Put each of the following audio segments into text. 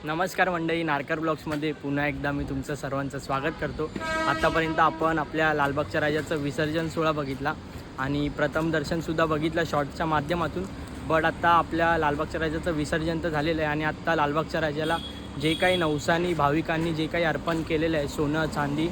नमस्कार मंडळी, नारकर ब्लॉग्समध्ये पुन्हा एकदा मी तुमचं सर्वांचं स्वागत करतो. आत्तापर्यंत आपण आपल्या लालबागच्या राजाचं विसर्जन सोहळा बघितला आणि प्रथम दर्शनसुद्धा बघितलं शॉर्टच्या माध्यमातून. बट आत्ता आपल्या लालबागच्या राजाचं विसर्जन तर झालेलं आहे आणि आत्ता लालबागच्या राजाला जे काही नवसानी भाविकांनी जे काही अर्पण केलेलं आहे, सोनं चांदी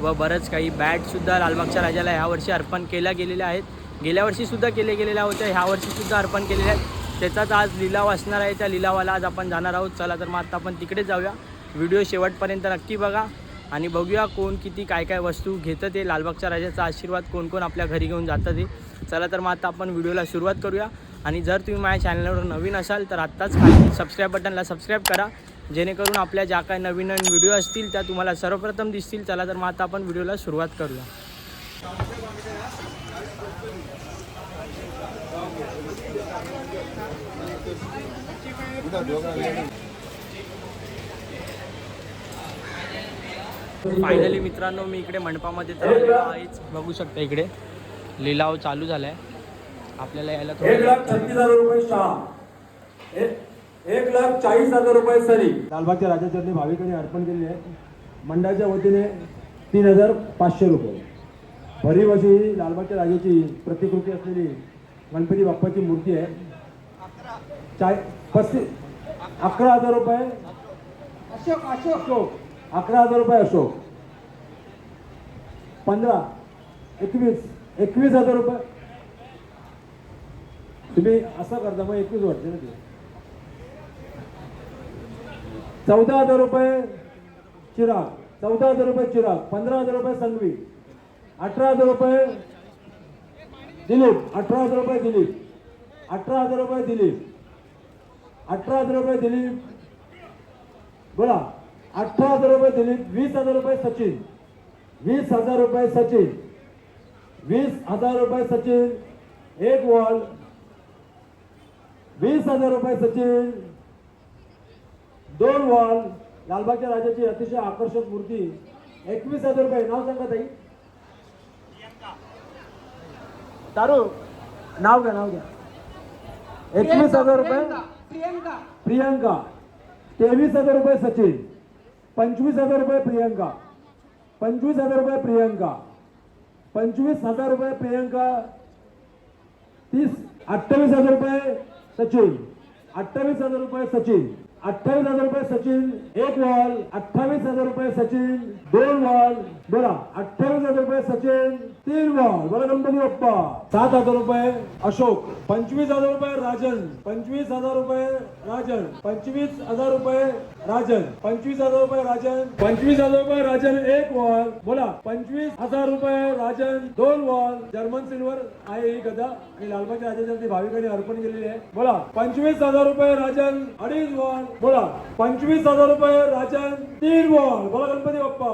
व बरंच काही बॅटसुद्धा लालबागच्या राजाला ह्यावर्षी अर्पण केल्या गेलेल्या आहेत. गेल्या वर्षीसुद्धा गेलेल्या होत्या, ह्यावर्षीसुद्धा अर्पण केलेले आहेत. त्याचाच आज लिलाव असणार आहे. त्या लिलावाला आज आपण जाणार आहोत. चला तर मग आता आपण तिकडे जाऊया. व्हिडिओ शेवटपर्यंत नक्की बघा आणि बघूया कोण किती काय काय वस्तू घेतं ते. लालबागच्या राजाचा आशीर्वाद कोण कोण आपल्या घरी घेऊन जातं ते. चला तर मग आता आपण व्हिडिओला सुरुवात करूया. आणि जर तुम्ही माझ्या चॅनलवर नवीन असाल तर आत्ताच खाली सबस्क्राईब बटनला सबस्क्राईब करा, जेणेकरून आपल्या ज्या काही नवीन नवीन व्हिडिओ असतील त्या तुम्हाला सर्वप्रथम दिसतील. चला तर मग आता आपण व्हिडिओला सुरुवात करूया. फायनली मित्रांनो, मी इकडे मंडपामध्ये तर आहेच. बघू शकता इकडे लिलाव चालू झालाय. आपल्याला यायला 1,36,000 रुपये शाह, 1,40,000 रुपये सरी. लालबागच्या राजाचरणी भाविकांनी अर्पण केलेले आहे. मंडळाच्या वतीने 3,500 रुपये. भरीव अशी लालबागच्या राजाची प्रतिकृती असलेली गणपती बाप्पाची मूर्ती आहे. 11,000 रुपये अशोक 11,000 रुपये अशोक. 15, 21,000 रुपये. तुम्ही असं करता मग 21 वाटते ना ते. 14,000 रुपये चिराग, 14,000 रुपये चिराग. 15,000 रुपये संघवी. 18,000 रुपये दिलीप. 18,000 रुपये दिलीप. 18,000 रुपये दिलीप. 18,000 रुपये दिलीप. बोला. 18,000 रुपये दिलीप. 20,000 रुपये सचिन. 20,000 रुपये सचिन. 20,000 रुपये सचिन. एक वॉल. 20,000 रुपये सचिन. 2 वॉल. लालबागच्या राजाची अतिशय आकर्षक मूर्ती. 21,000 रुपये. नाव सांगा ताई. तारू नाव घ्या, नाव घ्या. 21,000 रुपये प्रियंका. 23,000 रुपये सचिन. 25,000 रुपये प्रियंका. 25,000 रुपये प्रियंका. 25,000 रुपये प्रियंका. 28,000 रुपये सचिन. 28,000 रुपये सचिन. 28,000 रुपये सचिन. एक वॉल. 28,000 रुपये सचिन. 2 वॉल. बोला. 28,000 रुपये सचिन. 3 वॉल. बोला गणपती बाप्पा. 7,000 रुपये अशोक. 25,000 रुपये राजन. 25,000 रुपये राजन. 25,000 रुपये राजन. 25,000 रुपये राजन. 25,000 रुपये राजन. एक वॉल. बोला. 25,000 रुपये राजन. 2 वॉल. जर्मन सिल्वर आहे ही गदा आणि लालबागच्या राजाच्या भाविकांनी अर्पण केलेली आहे. बोला. 25,000 रुपये राजन. 2.5 वॉल. बोला. 25,000 रुपये राजन. 3 वॉल. बोला गणपती बाप्पा.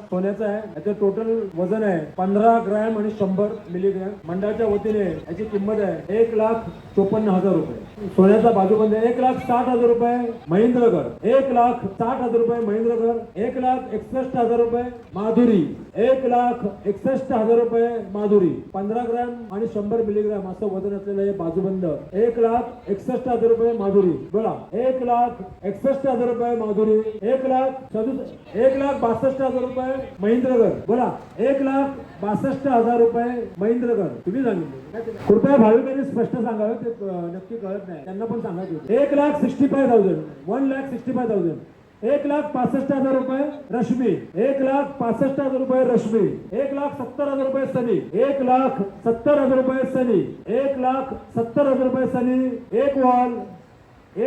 सोन्याचं आहे. याचं टोटल वजन आहे 15 ग्रॅम आणि 100 मिलीग्रॅम. मंडळाच्या वतीने याची किंमत आहे 1,54,000 रुपये. सोन्याचा बाजूबंद 1,60,000 रुपये महेंद्रगड. 1,60,000 रुपये महेंद्रगड. 1,61,000 रुपये माधुरी. 1,61,000 रुपये माधुरी. 15 ग्रॅम आणि 100 मिलीग्रॅम असं वजन असलेलं हे बाजूबंद. 1,61,000 रुपये माधुरी. बोला. 1,61,000 रुपये माधुरी. 1,62,000 रुपये महेंद्रगड. बोला. 1,62,000 रुपये महेंद्रगड. तुम्ही सांगितले. कृपया भाविकांनी स्पष्ट सांगावे, ते नक्की कळत नाही, त्यांना पण सांगायचं. 1,65,000. 1,65,000. 1,65,000 रुपये रश्मी. 1,65,000 रुपये रश्मी. 1,70,000 रुपये सनी. 1,70,000 रुपये सनी. 1,70,000 रुपये सनी. एक वॉल.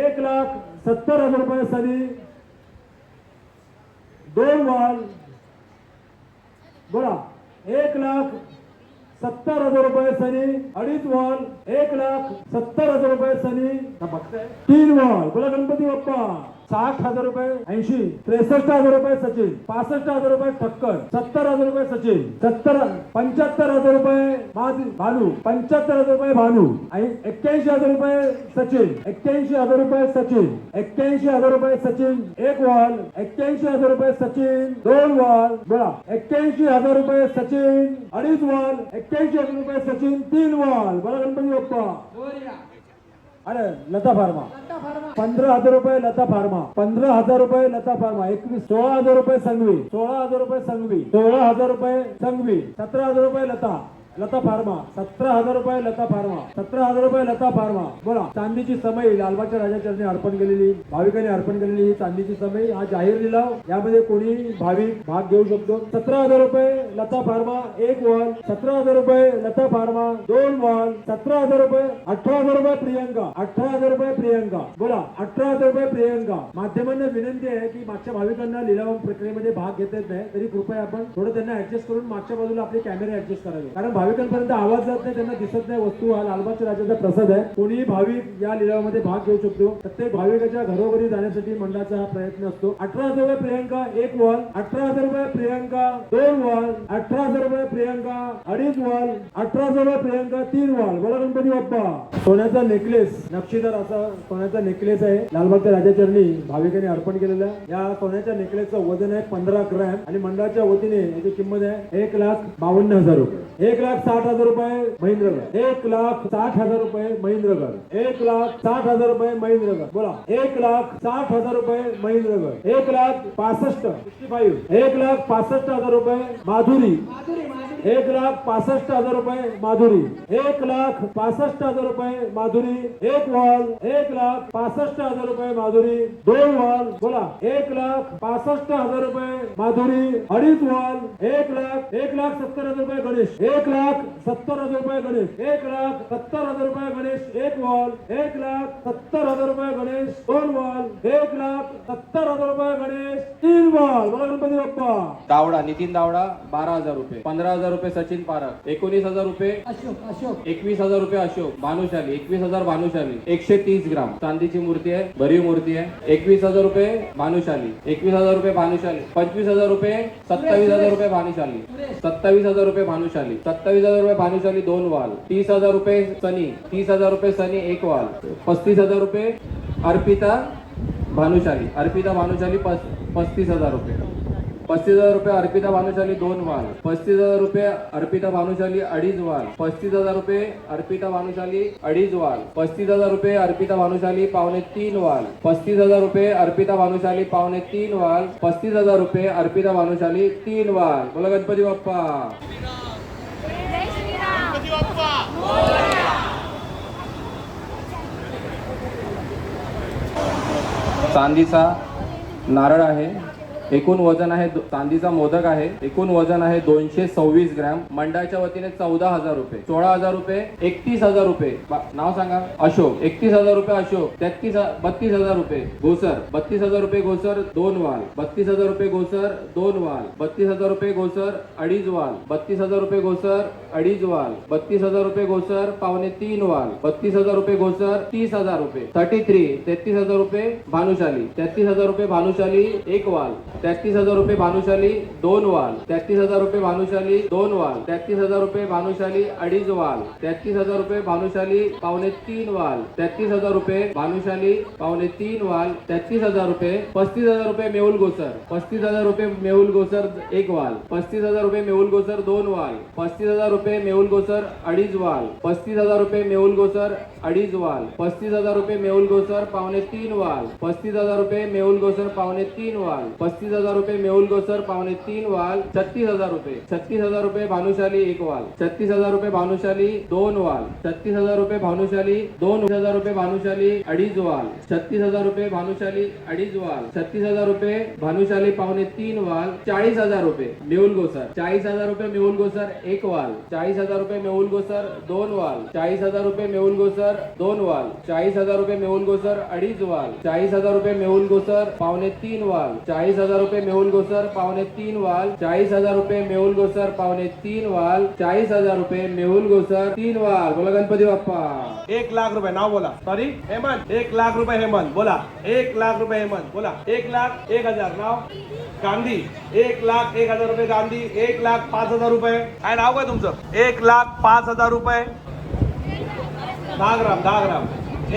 1,70,000 रुपये सनी. 2 वॉल. बोला. 1,70,000 रुपये सनी. 2.5 वॉल. 1,70,000 रुपये सनी. बघताय. 3 वॉल. बोला गणपती बाप्पा. 60,000 रुपये 80. 63,000 रुपये सचिन. 65,000 रुपये ठक्कर. 70,000 रुपये सचिन. 75,000 रुपये भानू. 75,000 रुपये भानू. 81,000 रुपये सचिन. 81,000 रुपये सचिन. 81,000 रुपये सचिन. एक वॉल. 81,000 रुपये सचिन. 2 वॉल. बोला. 81,000 रुपये सचिन. 2.5 वॉल. 81,000 रुपये सचिन. 3 वॉल. बोला गणपती बाप्पा. अरे लता फार्मा 15,000 रुपये लता फार्मा 15,000 रुपये लता फार्मा 16,000 रुपये संघवी 16,000 रुपये संघवी 16,000 रुपये संघवी 17,000 रुपये लता फार्मा 17,000 रुपये लता फार्मा 17,000 रुपये लता फार्मा बोला. चांदीची समई लालबागच्या राजा चरणी अर्पण केलेली भाविकांनी अर्पण केलेली ही चांदीची समई हा जाहीर लिलाव यामध्ये कोणी भाविक भाग घेऊ शकतो. 17,000 रुपये लता फार्मा 1 वॉल 17,000 रुपये लता फार्मा 2 वॉल 17,000 रुपये 18,000 रुपये प्रियंका 18,000 रुपये प्रियंका बोला 18,000 रुपये प्रियंका. माध्यमांना विनंती आहे की मागच्या भाविकांना लिलाव प्रक्रियेमध्ये भाग घेता येत नाही तरी कृपया आपण थोडं त्यांना ऍडजस्ट करून मागच्या बाजूला आपले कॅमेरे ऍडजस्ट करावे कारण भाविकांपर्यंत आवाज जात नाही त्यांना दिसत नाही. वस्तू हा लालबागच्या राजाचा प्रसाद आहे. कोणीही भाविक या लिलावामध्ये भाग घेऊ शकतो. प्रत्येक भाविकाच्या घरोघरी जाण्यासाठी मंडळाचा हा प्रयत्न असतो. 18,000 रुपये प्रियंका 1 वॉल 18,000 रुपये प्रियंका 2 वॉल 18,000 रुपये प्रियंका 2.5 वॉल 18,000 रुपये प्रियंका 3 वॉल बोला गणपती बाप्पा. सोन्याचा नेकलेस नक्षीदार असा सोन्याचा नेकलेस आहे लालबागच्या राजाचरणी भाविकांनी अर्पण केलेला. या सोन्याच्या नेकलेसचं वजन आहे 15 ग्रॅम आणि मंडळाच्या वतीने याची किंमत आहे 1,52,000 रुपये 1,60,000 रुपये महेंद्रगड 1,60,000 रुपये महेंद्रगड 1,60,000 रुपये महेंद्रगड बोला 1,60,000 रुपये महेंद्रगड 1,65,000 1,65,000 रुपये माधुरी 1,65,000 रुपये माधुरी 1,65,000 रुपये माधुरी 1 वॉल 1,65,000 रुपये माधुरी 2 वॉल बोला 1,65,000 रुपये माधुरी 2.5 वॉल 1,70,000 रुपये गणेश 1,70,000 रुपये गणेश 1,70,000 रुपये गणेश 1 वॉल 1,70,000 रुपये गणेश 2 वॉल 1,70,000 रुपये गणेश 3 वॉल बोला गणपती बाप्पा. दावडा नितीन दावडा 12,000 रुपये 15,000 रुपये सचिन पारख 19,000 रुपये अशोक 21,000 रुपये अशोक भानुशाली 21,000 भानुशाली 130 ग्राम चांदीची मूर्ती आहे भरीव मूर्ती आहे 21,000 रुपये भानुशाली 21,000 रुपये भानुशाली 25,000 रुपये 27,000 रुपये भानुशाली 27,000 रुपये भानुशाली 27,000 रुपये भानुशाली 2 वाल 30,000 रुपये सनी 30,000 रुपये सनी 1 वाल 35,000 रुपये अर्पिता भानुशाली 35,000 रुपये 35,000 रुपये अर्पिता भानुशाली 2 वाल 35,000 रुपये अर्पिता भानुशाली 2.5 वाल 35,000 रुपये अर्पिता भानुशाली 2.5 वाल 35,000 रुपये अर्पिता भानुशाली 2.5 वाल 35,000 रुपये अर्पिता भानुशाली 2.5 वाल 35,000 रुपये अर्पिता भानुशाली 3 वाल बोला गणपती बाप्पा. चांदीचा नारळ आहे एकूण वजन आहे चांदीचा मोदक आहे एकूण वजन आहे 226 ग्रॅम मंडळाच्या वतीने 14,000 रुपये 16,000 रुपये 31,000 रुपये नाव सांगा अशोक 31,000 रुपये अशोक 32,000 रुपये घोसर 32,000 रुपये घोसर 2 वाल 32,000 रुपये घोसर 2 वाल 32,000 रुपये घोसर 2.5 वाल 32,000 रुपये घोसर 2.5 वाल 32,000 रुपये घोसर 2.5 वाल 32,000 रुपये घोसर 30,000 रुपये 33,000 रुपये भानुशाली 33,000 रुपये भानुशाली 1 वाल 33,000 रुपये भानुशाली 2 वाल 33,000 रुपये भानुशाली 2 वाल 33,000 रुपये भानुशाली 2.5 वाल 33,000 रुपये भानुशाली 2.5 वाल 33,000 रुपये भानुशाली 2.5 वाल 33,000 रुपये 35,000 रुपये मेहुल घोसर 35,000 रुपये मेहुल घोसर 1 वाल 35,000 रुपये मेहुल घोसर 2 वाल 35,000 रुपये मेहुल घोसर 2.5 वाल 35,000 रुपये मेहुल घोसर 2.5 वाल 35,000 रुपये मेहुल घोसर 2.5 वाल 35,000 रुपये मेहुल घोसर 2.5 वाल 35,000 रुपये मेहुल घोसर 2.5 वाल 36,000 रुपये भानुशाली 1 वाल 36,000 रुपये भानुशाली 2 वाल 36,000 रुपये भानुशाली 2,000 रुपये भानुशाली 2.5 वाल 36,000 रुपये भानुशाली 2.5 वाल 36,000 रुपये भानुशाली 2.5 वाल 40,000 रुपये मेहुल घोसर 40,000 रुपये मेहुल घोसर 1 वाल 40,000 रुपये मेहुल घोसर 2 वाल 40,000 रुपये मेहुल घोसर 2 वाल 40,000 रुपये मेहुल घोसर 2.5 वाल 40,000 रुपये मेहुल घोसर 2.5 वाल 40,000 रुपये मेहुल घोसर 2.5 वाल 40,000 रुपये मेहुल घोसर 2.5 वाल 40,000 रुपये मेहुल घोसर 3 वाल बोला गणपती बाप्पा. 1,00,000 रुपये नाव बोला सॉरी हेमंत 1,00,000 रुपये हेमंत बोला 1,00,000 रुपये हेमंत बोला 1,01,000 नाव गांधी 1,01,000 रुपये गांधी 1,05,000 रुपये काय नाव काय तुमचं 1,05,000 रुपये 10 ग्राम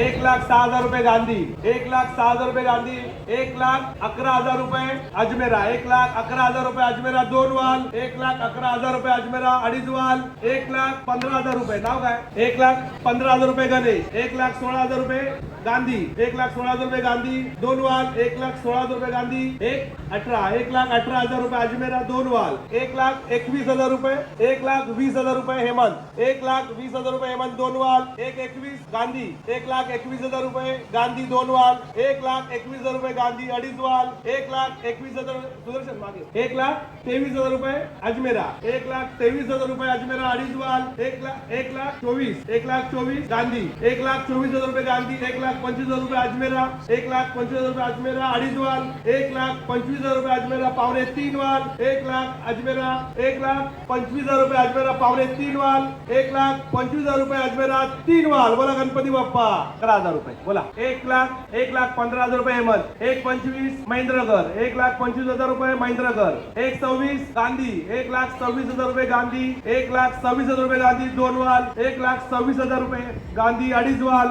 1,06,000 रुपये गांधी 1,06,000 रुपये गांधी 1,11,000 रुपये अजमेरा, 1,11,000 रुपये अजमेरा 2 वाल, 1,11,000 रुपये अजमेरा 2.5 वाल, 1,15,000 रुपये. नाव काय? 1,15,000 रुपये गणेश, 1,16,000 रुपये गांधी, 1,16,000 रुपये गांधी 2 वाल, 1,16,000 रुपये गांधी 1,18,000 रुपये अजमेरा 2 वाल, 1,21,000 रुपये, 1,20,000 रुपये हेमंत, 1,20,000 रुपये हेमंत 2 वाल, 1,21 गांधी, 1,21,000 रुपये गांधी 2 वाल, 1,21,000 रुपये गांधी 2.5 वाल, 1,21,000 सुदर्शन मागे, 1,23,000 रुपये अजमेरा, 1,23,000 रुपये अजमेरा 2.5 वाल, 1,24,000 गांधी, 1,24,000 रुपये गांधी, 1,25,000 रुपये अजमेरा, 1,25,000 रुपये अजमेरा 2.5 वाल, 1,25,000 रुपये अजमेरा 3.25 वाल, 1,00,000 अजमेरा, 1,25,000 रुपये अजमेरा 3.25 वाल, 1,25,000 रुपये अजमेरा 3 वाल. बोला गणपती बाप्पा. 11,000 रुपये बोला. 1,15,000 रुपये हेमंत, 1,25,000 महेंद्रकर, 1,25,000 रुपये महेंद्रकर, 1,26,000 गांधी, 1,26,000 रुपये गांधी, 1,26,000 रुपये गांधी 2 वाल, 1,26,000 रुपये गांधी 2.5 वाल,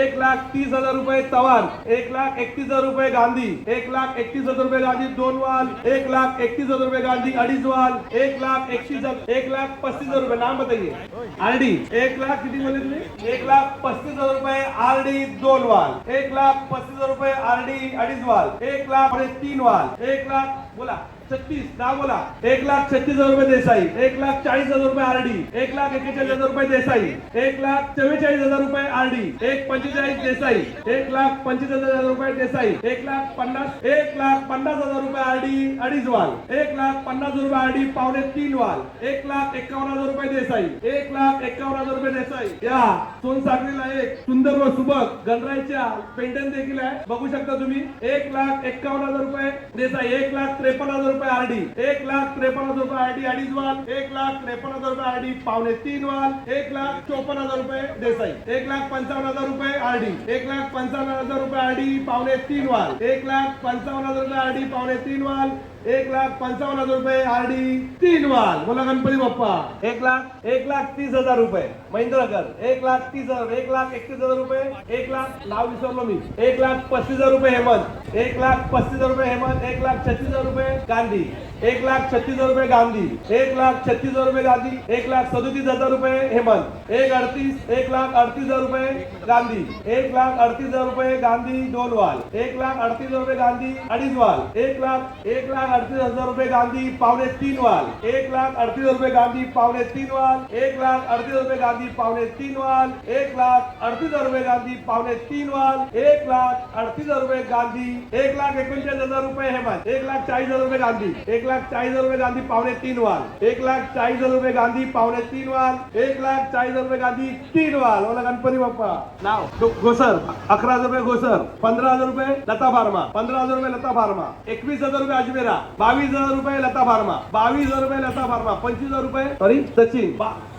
1,30,000 रुपये चव्हाण, 1,31,000 रुपये गांधी, 1,31,000 रुपये गांधी 2 वाल, 1,31,000 रुपये गांधी 2.5 वाल, 1,35,000 रुपये. नाम बताइए. आरडी 1,00,000 किती बोले तुम्ही? 1,35,000 रुपये आरडी 2 वाल, 1,35,000 रुपये आरडी 2.5 वाल, 1,03 वाल, 1,00,000 बोला 36 नाव बोला. 1,36,000 रुपये देसाई, 1,40,000 रुपये आरडी, 1,41,000 रुपये देसाई, 1,44,000 रुपये आरडी, 1,45,000 देसाई, 1,45,000 रुपये देसाई, 1,50,000 रुपये आरडी 2.5 वाल, 1,50,000 रुपये आरडी 3.25 वाल, 1,51,000 रुपये देसाई, 1,51,000 रुपये देसाई. या सोनसाखळीला एक सुंदर व सुबक गणरायच्या पेंडन देखील आहे, बघू शकता तुम्ही. 1,51,000 रुपये देसाई, 1,53,000 रुपये आरडी, 1,53,000 रुपये आरडी 2.5 वाल, 1,53,000 रुपये आरडी 3.25 वाल, 1,54,000 रुपये देसाई, 1,55,000 रुपये आरडी, 1,55,000 रुपये आरडी 3.25 वाल, 1,55,000 रुपये आरडी 3.25 वाल, 1,55,000 रुपये आरडी 3 वाल. बोला गणपती बाप्पा. 1,30,000 रुपये महेंद्रकर, 1,30,000, 1,31,000 रुपये, 1,00,000 नाव विसरलो मी, 1,35,000 रुपये हेमंत, 1,35,000 रुपये हेमंत, 1,36,000 रुपये गांधी, 1,36,000 रुपये गांधी, 1,36,000 रुपये गांधी, 1,37,000 रुपये हेमंत, 1,38,000 रुपये गांधी, 1,38,000 रुपये गांधी 2 वाल, 1,38,000 रुपये गांधी 2.5 वाल, 1,38,000 रुपये गांधी 3.25 वाल, 1,38,000 रुपये गांधी 3.25 वाल, 1,38,000 रुपये गांधी 3.25 वाल, 1,38,000 रुपये गांधी 3.25 वाल, 1,38,000 रुपये गांधी, 1,39,000 रुपये हेमंत, 1,40,000 रुपये गांधी, 1,40,000 रुपये गांधी 3.25 वाल, 1,40,000 रुपये गांधी 3.25 वाल, 1,40,000 रुपये गांधी 3 वाल. बोला गणपती बाप्पा. नाव घोसर, 11,000 रुपये घोसर, 15,000 रुपये लता फार्मा, 15,000 रुपये लता फार्मा, 21,000 रुपये अजमेरा, 22,000 रुपये लता फार्मा, 22,000 रुपये लता फार्मा, 25,000 रुपये सॉरी सचिन,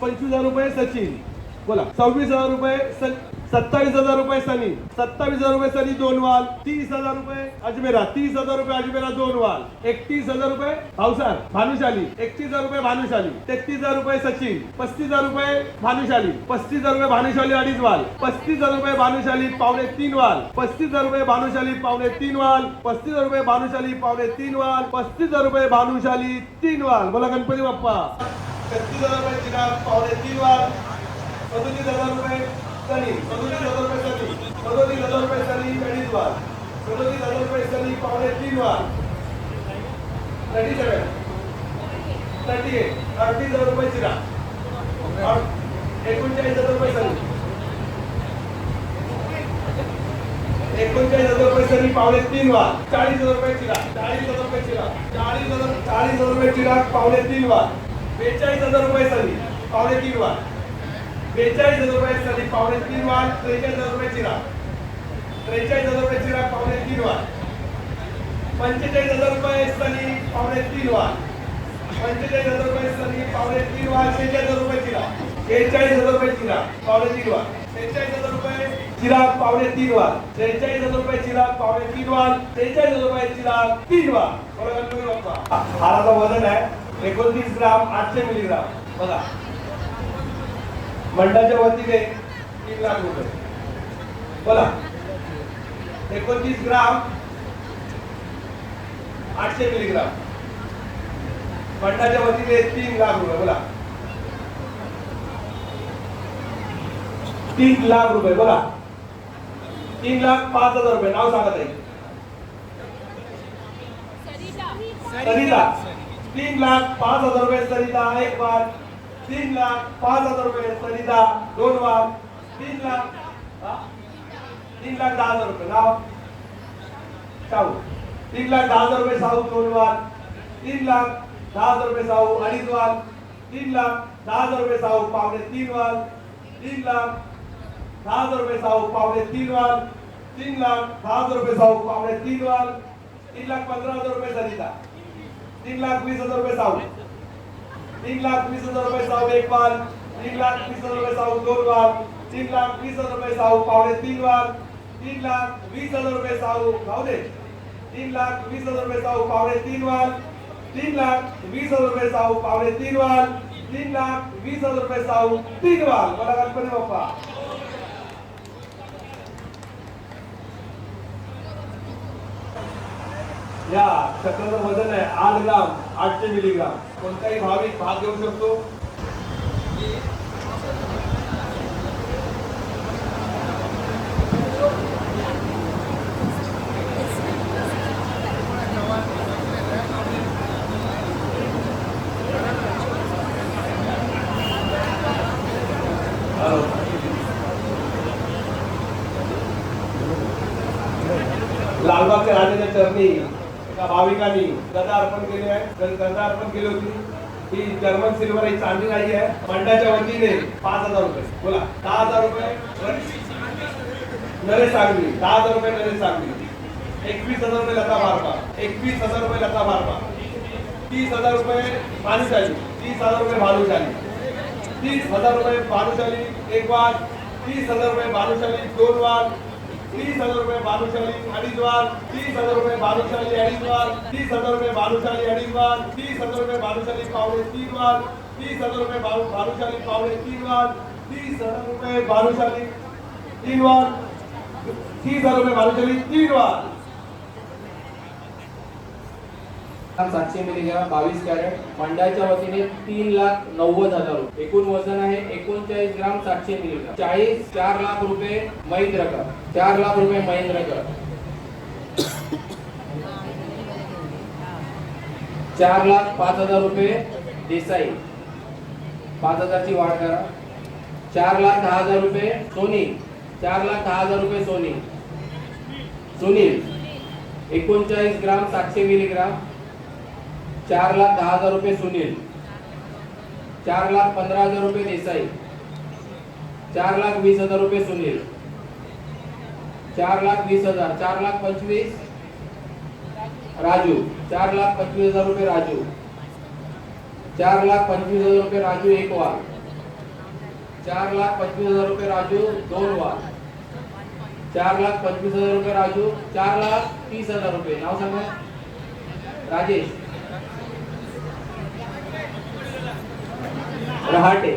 25,000 रुपये सचिन. बोला 26,000 रुपये 27,000 रुपये सनी, 27,000 रुपये सनी 2 वाल, 30,000 रुपये अजमेरा, 30,000 रुपये अजमेरा 2 वाल, 31,000 रुपये भावसार भानुशाली, 31,000 रुपये भानुशाली, 33,000 रुपये सचिन, 35,000 रुपये भानुशाली, 35,000 रुपये भानुशाली 2.5 वाल, 35,000 रुपये भानुशाली 3.25 वाल, 35,000 रुपये भानुशाली 3.25 वाल, 35,000 रुपये भानुशाली 3.25 वाल, 35,000 रुपये भानुशाली 3 वाल. बोला गणपती बाप्पा. 36,000 रुपये चिराग 3.25 वाल, 37,000 रुपये सनी, 37,000 रुपये सनी, 37,000 रुपये सनी 2.5 वाल, 37,000 रुपये सनी 3.25 वाल, 37, 38, 38,000 रुपये चिराग, 39,000 रुपये सनी, 39,000 रुपये सनी 3.25 वाल, 40,000 रुपये चिराग, 40,000 रुपये चिराग, 40,000 रुपये चिराग 3.25 वाल, 42,000 रुपये सनी 3.25 वाल, 42,000 रुपये सनी 3.25 वाल, 43,000 रुपये चिराग, 43,000 रुपये चिराग 3.25 वाल, 45,000 रुपये सनी 3.25 वाल, 45,000 रुपये सनी 3.25 वाल, 46,000 रुपये चिराग, 46,000 रुपये चिराग 3.25 वाल, 46,000 रुपये चिराग 3.25 वाल, 46,000 रुपये चिराग 3.25 वाल, 46,000 रुपये चिराग 3 वाल. बघा गणपती बाप्पा. हाराचं वजन आहे 29 ग्राम 800 मिलीग्राम. बघा मंडळाच्या वतीने 3 लाख रुपये. बोला 29 ग्राम 800 मिलीग्राम फंडाच्या वतीने 3 लाख रुपये बोला 3 लाख रुपये बोला 3,05,000 रुपये नाव सांगा ताई सरिता 3,05,000 रुपये सरिता एक बार 3,05,000 रुपये सरिता दोन बार 3,10,000 रुपये नाव साऊ 3,10,000 रुपये साऊ दोन बार 3,10,000 रुपये साऊ अडीच बार 3,10,000 रुपये साऊ पावणे 3 बार 3,10,000 रुपये साऊ पावणे 3 बार 3,10,000 रुपये साऊ पावणे 3 बार 3,15,000 रुपये सरिता 3,20,000 रुपये साऊ 3,20,000 रुपये साऊ एक बार 3,20,000 रुपये साऊ दोन बार 3,20,000 रुपये साऊ पावणे 3 बार 3,20,000 रुपये साऊ भाऊ दे 3,20,000 रुपये साऊ पावणे 3 बार 3,20,000 रुपये साऊ पावणे 3 बार 3,20,000 रुपये साऊ 3 बार मला गणपती बाप्पा या चक्राचं वजन आहे 8 ग्राम 800 मिलीग्राम कोणताही भाविक भाग घेऊ शकतो लालबागच्या राजाच्या चरणी एका भाविकांनी गदा अर्पण केली आहे गदा अर्पण केली होती ही जर्मन सिल्वर ही चांदी नाही आहे मंडळाच्या वतीने 5,000 रुपये बोला 10,000 रुपये नरेश सांगली 10,000 रुपये नरेश सांगली 21,000 रुपये लता बारपा 21,000 रुपये लता बारपा 30,000 रुपये भानुशाली 30,000 रुपये भानुशाली 30,000 रुपये भानुशाली एक बार 30,000 रुपये भानुशाली दोन बार 30,000 रुपये भानुशाली अडीच बार 30,000 रुपये भानुशाली अडीच बार 30,000 रुपये भानुशाली अडीच बार 30,000 रुपये भानुशाली पावणे 3 बार 30,000 रुपये भानुशाली पावणे 3 बार 30,000 रुपये भानुशाली 3 बार 30,000 रुपये भानुशाली 3 बार 700 मिलीग्राम 22 कॅरेट मंडळाच्या वतीने 3,90,000 रुपये एकूण वजन आहे 39 ग्राम 700 मिलीग्राम 4 लाख रुपये महेंद्रकर 4 लाख रुपये महेंद्रकर 4,05,000 रुपये देसाई 5,000 ची वाढ करा 4,10,000 रुपये सोनी 4,10,000 रुपये सोनी सुनील 39 ग्राम 700 मिलीग्राम 4,10,000 रुपये सुनील 4,15,000 रुपये देसाई 4,20,000 रुपये सुनील 4,20,000 4,25,000 राजू 4,25,000 रुपये राजू 4,25,000 रुपये राजू एक वार 4,25,000 रुपये राजू दोन वार 4,25,000 रुपये राजू 4,30,000 रुपये नाव सांगा राजेश रहाटे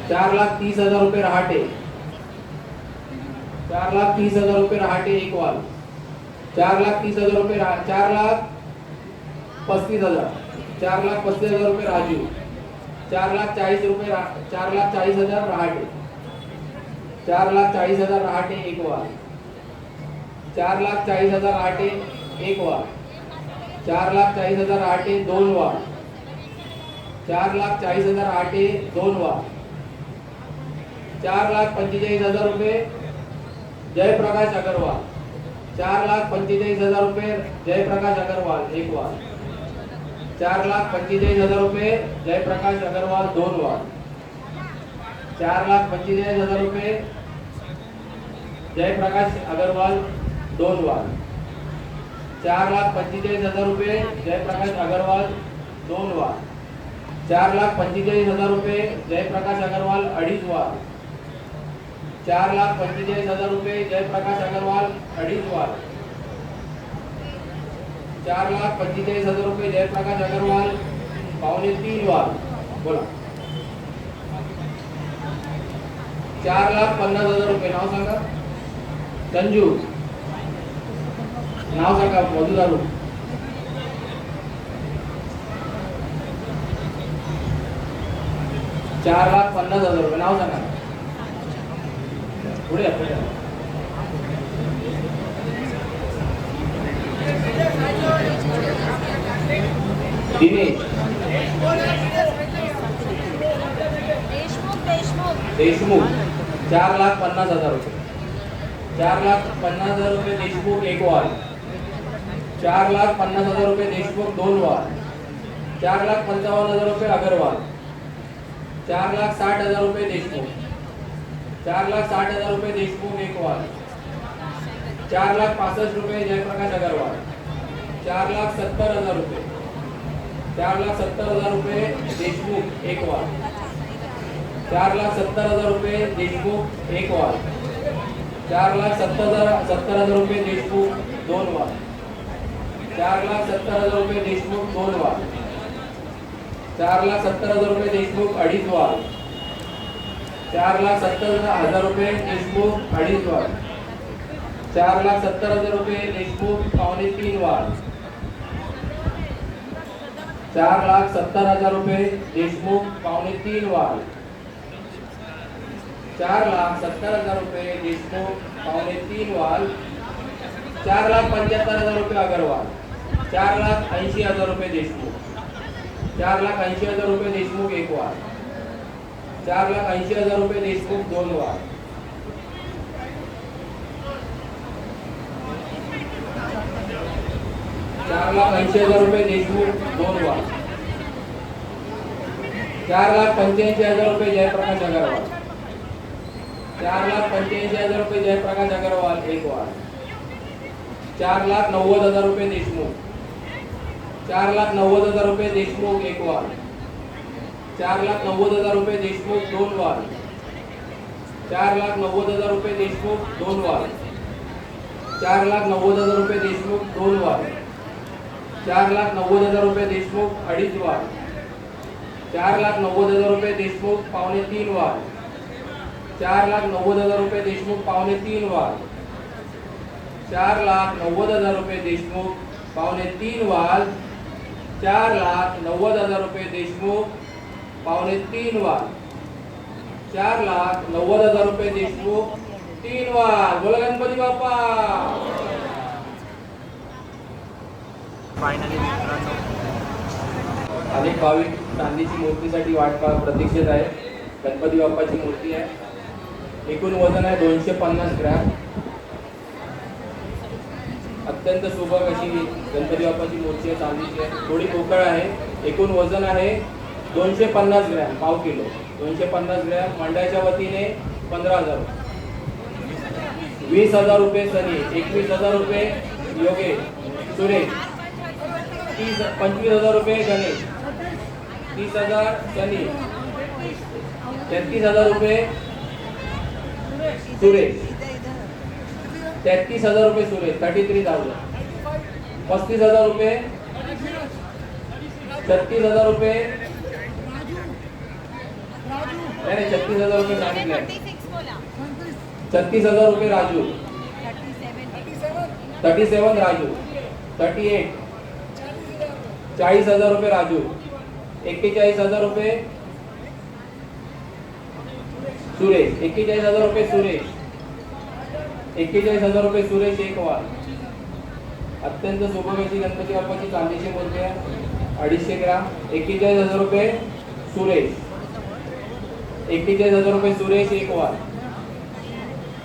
4,30,000 रुपये रहाटे 4,30,000 रुपये रहाटे एक वाल 4,30,000 रुपये 4,35,000 4,35,000 रुपये राजू 4,40,000 रुपये 4,40,000 रहाटे 4,40,000 रहाटे एक वाल 4,40,000 रहाटे एक वाल 4,40,000 रहाटे दोन वाल 4,40,000 रहाटे दोन वाल 4,45,000 रुपये जयप्रकाश अग्रवाल 4,45,000 रुपये जयप्रकाश अग्रवाल एक वाल 4,45,000 रुपये जयप्रकाश अग्रवाल दोन वाल 4,45,000 रुपये जयप्रकाश अग्रवाल दोन वाल 4,45,000 रुपये जयप्रकाश अग्रवाल दोन वाल 4,45,000 रुपये जयप्रकाश अग्रवाल अडीच वाल 4,45,000 रुपये जयप्रकाश अग्रवाल अडीच वाल 4,45,000 रुपये जयप्रकाश अग्रवाल पावणे 3 वाल बोला 4,50,000 रुपये नाव सांगा संजू नाव सांगा मधुदारू 4,50,000 रुपये. नाव सांगा. पुढे या, पुढे या. दिनेश देशमुख 4,50,000 रुपये. 4,50,000 रुपये देशमुख एक वॉल. 4,50,000 रुपये देशमुख दोन वॉल. 4,55,000 रुपये अगरवाल. 4,60,000 रुपये देशमुख. 4,60,000 रुपये देशमुख एक वॉल. 4,65,000 रुपये जयप्रकाश अगरवाल. 4,70,000 रुपये. 4,70,000 रुपये देशमुख एक वॉल. 4,70,000 रुपये देशमुख एक वॉल. 4,70,000 रुपये देशमुख दोन वॉल. 4,70,000 रुपये देशमुख दोन वॉल. 4,70,000 रुपये देशमुख अडीच वॉल. 4,70,000 रुपये देशमुख अडीच वॉल. 4,70,000 रुपये देशमुख पावणे तीन वॉल. 4,70,000 रुपये देशमुख पावणे तीन वॉल. 4,70,000 रुपये देशमुख पावणे तीन वॉल. 4,75,000 रुपये अगरवाल. 4,80,000 रुपये देशमुख. 4,80,000 रुपये देशमुख एक वॉल. 4,80,000 रुपये देशमुख दोन वॉल. 4,80,000 रुपये देशमुख दोन वॉल. 4,85,000 रुपये जयप्रकाश अगरवाल. 4,85,000 रुपये जयप्रकाश अगरवाल एक वॉल. 4,90,000 रुपये देशमुख. 4,90,000 रुपये देशमुख एक वॉल. 4,90,000 रुपये देशमुख दोन वॉल. 4,90,000 रुपये देशमुख दोन वॉल. 4,90,000 रुपये देशमुख दोन वॉल. 4,90,000 रुपये देशमुख अडीच वॉल. 4,90,000 रुपये देशमुख पावणे तीन वॉल. 4,90,000 रुपये देशमुख पावणे तीन वॉल. 4,90,000 रुपये देशमुख पावणे तीन वॉल. 4,90,000 रुपये देशमुख पावणे तीन वॉल. 4,90,000 रुपये देशमुख तीन वॉल. बोला गणपती बाप्पा. फायनली मित्रांनो अनेक भाविक चांदीची मूर्तीसाठी वाट पाहत प्रतीक्षेत आहे. गणपती बाप्पाची मूर्ती आहे. एकूण वजन आहे 250 ग्रॅम. अत्यंत सुबक अशी गणपती बाप्पाची मूर्ती आहे. चांदीची आहे. थोडी पोकळ आहे. एकूण वजन आहे 250 ग्रॅम, पाव किलो. 250 ग्रॅम. मंडळाच्या वतीने 15,000 रुपये. 20,000 रुपये सनी. 21,000 रुपये योगेश सुरेश. 25,000 रुपये गणेश. 30,000 सनी. 33,000 रुपये सुरेश. 33,000 रुपये सुरेश. 33,000. 35,000 रुपये. 36,000 रुपये. नाही 36,000 रुपये सांगितले. 36,000 रुपये राजू. 37 राजू. 38. 40,000 रुपये राजू. 41,000 रुपये सुरेश. 41,000 रुपये सुरेश. 41,000 रुपये सुरेश एक वॉल. अत्यंत सुबक अशी गणपती बाप्पाची चांदीची मूर्ती आहे. 250 ग्राम. 41,000 रुपये सुरेश. 41,000 रुपये सुरेश एक वॉल.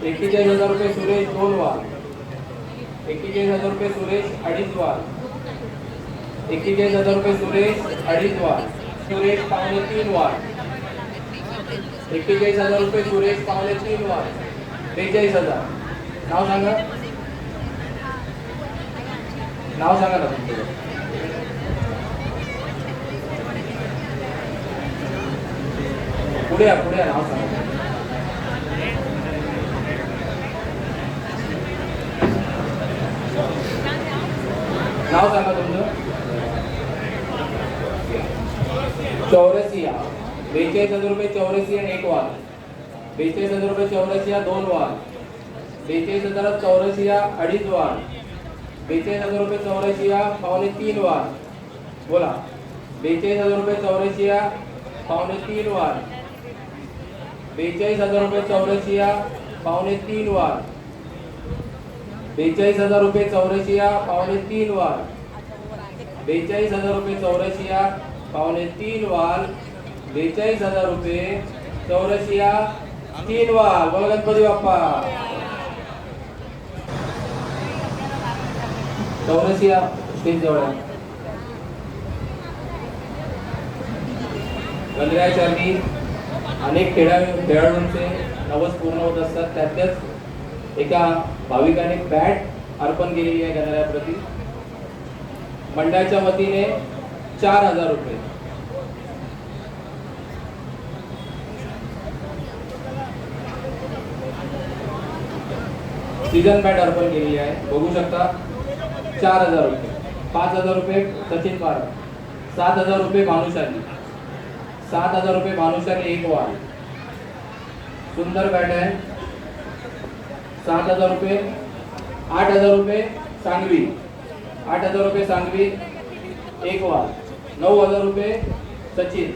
41,000 रुपये सुरेश दोन वॉल. 41,000 रुपये सुरेश अडीच वॉल. 41,000 रुपये सुरेश अडीच वॉल. सुरेश पावणे तीन वॉल. 41,000 रुपये सुरेश पावणे तीन वॉल. 43,000. नाव सांगा. नाव सांगा ना तुमचं. पुढे या, पुढे या. नाव सांगा. नाव सांगा तुमचं. चौरसिया. 42,000 रुपये चौरसिया एक वॉल. 42,000 रुपये चौरसिया दोन वॉल. 42,000 चौरसिया अडीच वॉल. 42,000 रुपये चौरसिया पावणे तीन वॉल. बोला. 42,000 रुपये चौरसिया पावणे तीन वॉल. 42,000 रुपये चौरसिया पावणे 3 वार. 42,000 रुपये चौरसिया पावणे 3 वार. 42,000 रुपये चौरसिया पावणे 3 वार. 42,000 रुपये चौरसिया 3 वार. बोला गणपती बाप्पा. चौरसिया स्टेज जवळ आहे. गणरायाचरणी अनेक खेळाडूंचे नवस पूर्ण होत असतात. त्यातच एका भाविकाने बॅट अर्पण केलेली आहे गणरायाप्रती. मंडळाच्या वतीने 4,000 रुपये. सीझन बॅट अर्पण केलेली आहे. बघू शकता 4,000 रुपये. 5,000 रुपये सचिन पारख. 7,000 रुपये भानुशाली. 7,000 रुपये भानुशाली एक वार. सुंदर बॅट आहे. 7,000 रुपये. 8,000 रुपये सांगवी. 8,000 रुपये सांगवी एक वार. 9,000 रुपये सचिन.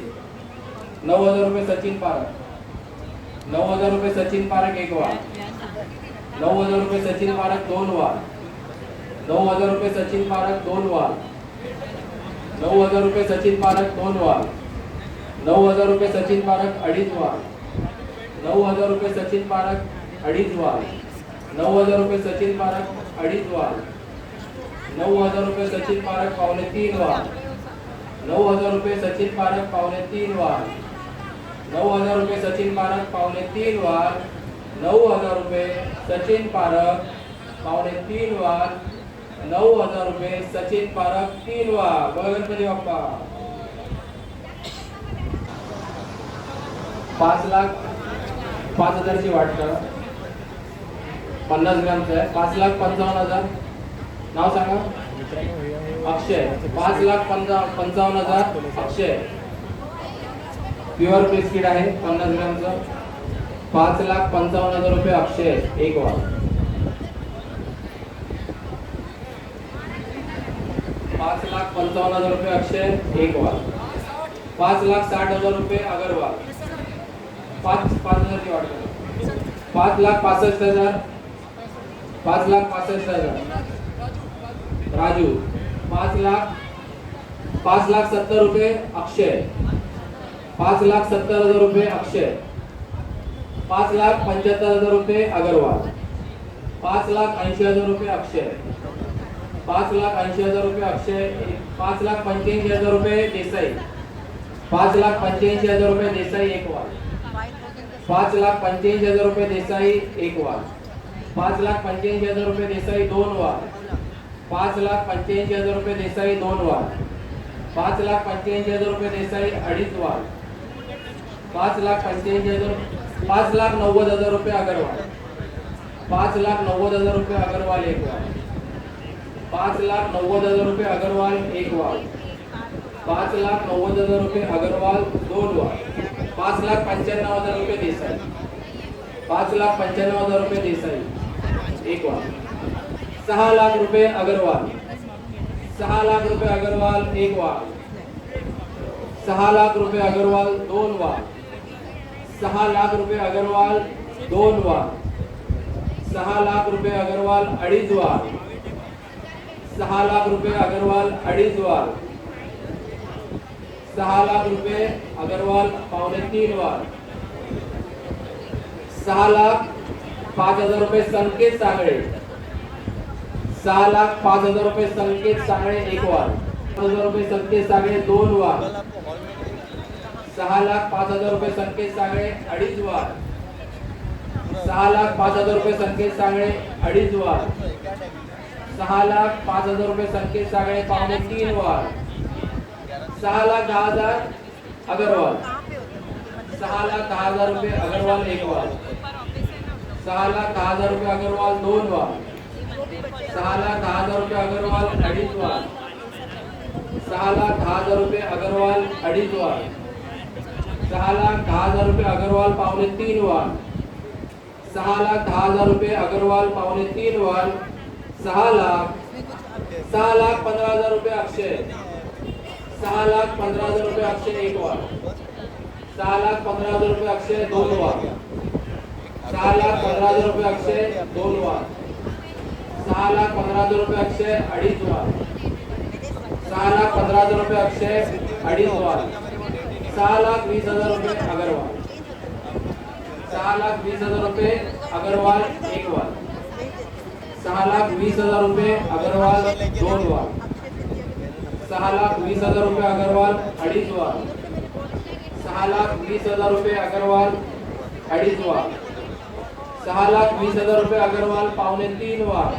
9,000 रुपये सचिन पारख. 9,000 रुपये सचिन पारख एक वार. 9,000 रुपये सचिन पारख 2 वार. 9,000 रुपये सचिन पारख 2 वार. 9,000 रुपये सचिन पारख 2 वार. 9,000 रुपये सचिन पारख 2.5 वार. 9,000 रुपये सचिन पारख 2.5 वार. 9,000 रुपये सचिन पारख 2.5 वार. 9,000 रुपये सचिन पारख पावणे 3 वार. 9,000 रुपये सचिन पारख पावणे 3 वार. 9,000 रुपये सचिन पारख पावणे 3 वार. 9,000 रुपये सचिन पारख पावणे 3 वार. 9,000 रुपये सचिन पारख 3 वार. बोला गणपती बाप्पा. 5,05,000 ची वाट करा. 50 ग्रामचं आहे. 5,55,000. नाव सांगा. अक्षय. 5,55,000 अक्षय. प्युअर बिस्किट आहे 50 ग्रामचं. 5,55,000 रुपये अक्षय एक वार. 5,55,000 रुपये अक्षय एक वार. 5,60,000 रुपये अगरवाल. 5,000 ची वाट करा. 5,65,000. 5,65,000 राजू. 5,70,000 रुपये अक्षय. 5,70,000 रुपये अक्षय. 5,75,000 रुपये अगरवाल. 5,80,000 रुपये अक्षय. 5,80,000 रुपये अक्षय. 5,85,000 रुपये देसाई. 5,85,000 रुपये देसाई एक वार. 5,85,000 रुपये देसाई एक वार. 5,85,000 रुपये देसाई 2 वार. 5,85,000 रुपये देसाई 2 वार. 5,85,000 रुपये देसाई 2.5 वार. 5,90,000 रुपये अगरवाल. 5,90,000 रुपये अगरवाल एक वार. 5,90,000 रुपये अगरवाल एक वार. 5,90,000 रुपये अगरवाल 2 वार. 5,95,000 रुपये देसाई. 5,95,000 रुपये देसाई एक वार. 6 लाख रुपये अगरवाल. 6 लाख रुपये अगरवाल एक वार. 6 लाख रुपये अगरवाल 2 वार. 6 लाख रुपये अगरवाल 2 वार. 6 लाख रुपये अगरवाल 2.5 वार. 6 लाख रुपये अगरवाल 2.5 वार. 6 लाख रुपये अगरवाल पावणे 3 वार. 6,05,000 रुपये संकेत सागळे. 6,05,000 रुपये संकेत सागळे एक वार. 5,000 रुपये संकेत सागळे 2 वार. 6,05,000 रुपये संकेत सागळे 2.5 वार. 6,05,000 रुपये संकेत सागळे 2.5 वार. 6,05,000 रुपये संकेत सागळे पावणे 3 वार. 6,10,000 अगरवाल. 6,10,000 रुपये अगरवाल एक वार. 6,10,000 रुपये अगरवाल 2 वार. 6,10,000 रुपये अगरवाल 2.5 वार. 6,10,000 रुपये अगरवाल 2.5 वार. 6,10,000 रुपये अगरवाल पावणे 3 वार. 6,10,000 रुपये अगरवाल पावणे 3 वार. 6,15,000 रुपये अक्षय. 6,15,000 रुपये अक्षय एक वार. 6,15,000 रुपये अक्षय 2 वार. 6,15,000 रुपये अक्षय 2 वार. 6,15,000 रुपये अक्षय 2.5 वार. 6,15,000 रुपये अक्षय 2.5 वार. 6,20,000 रुपये अग्रवाल. 6,20,000 रुपये अग्रवाल 1 वार. 6,20,000 रुपये अग्रवाल 2 वार. 6,20,000 रुपये अग्रवाल 2.5 वार. 6,20,000 रुपये अग्रवाल 2.5 वार. 6,20,000 रुपये अग्रवाल 2.25 वार.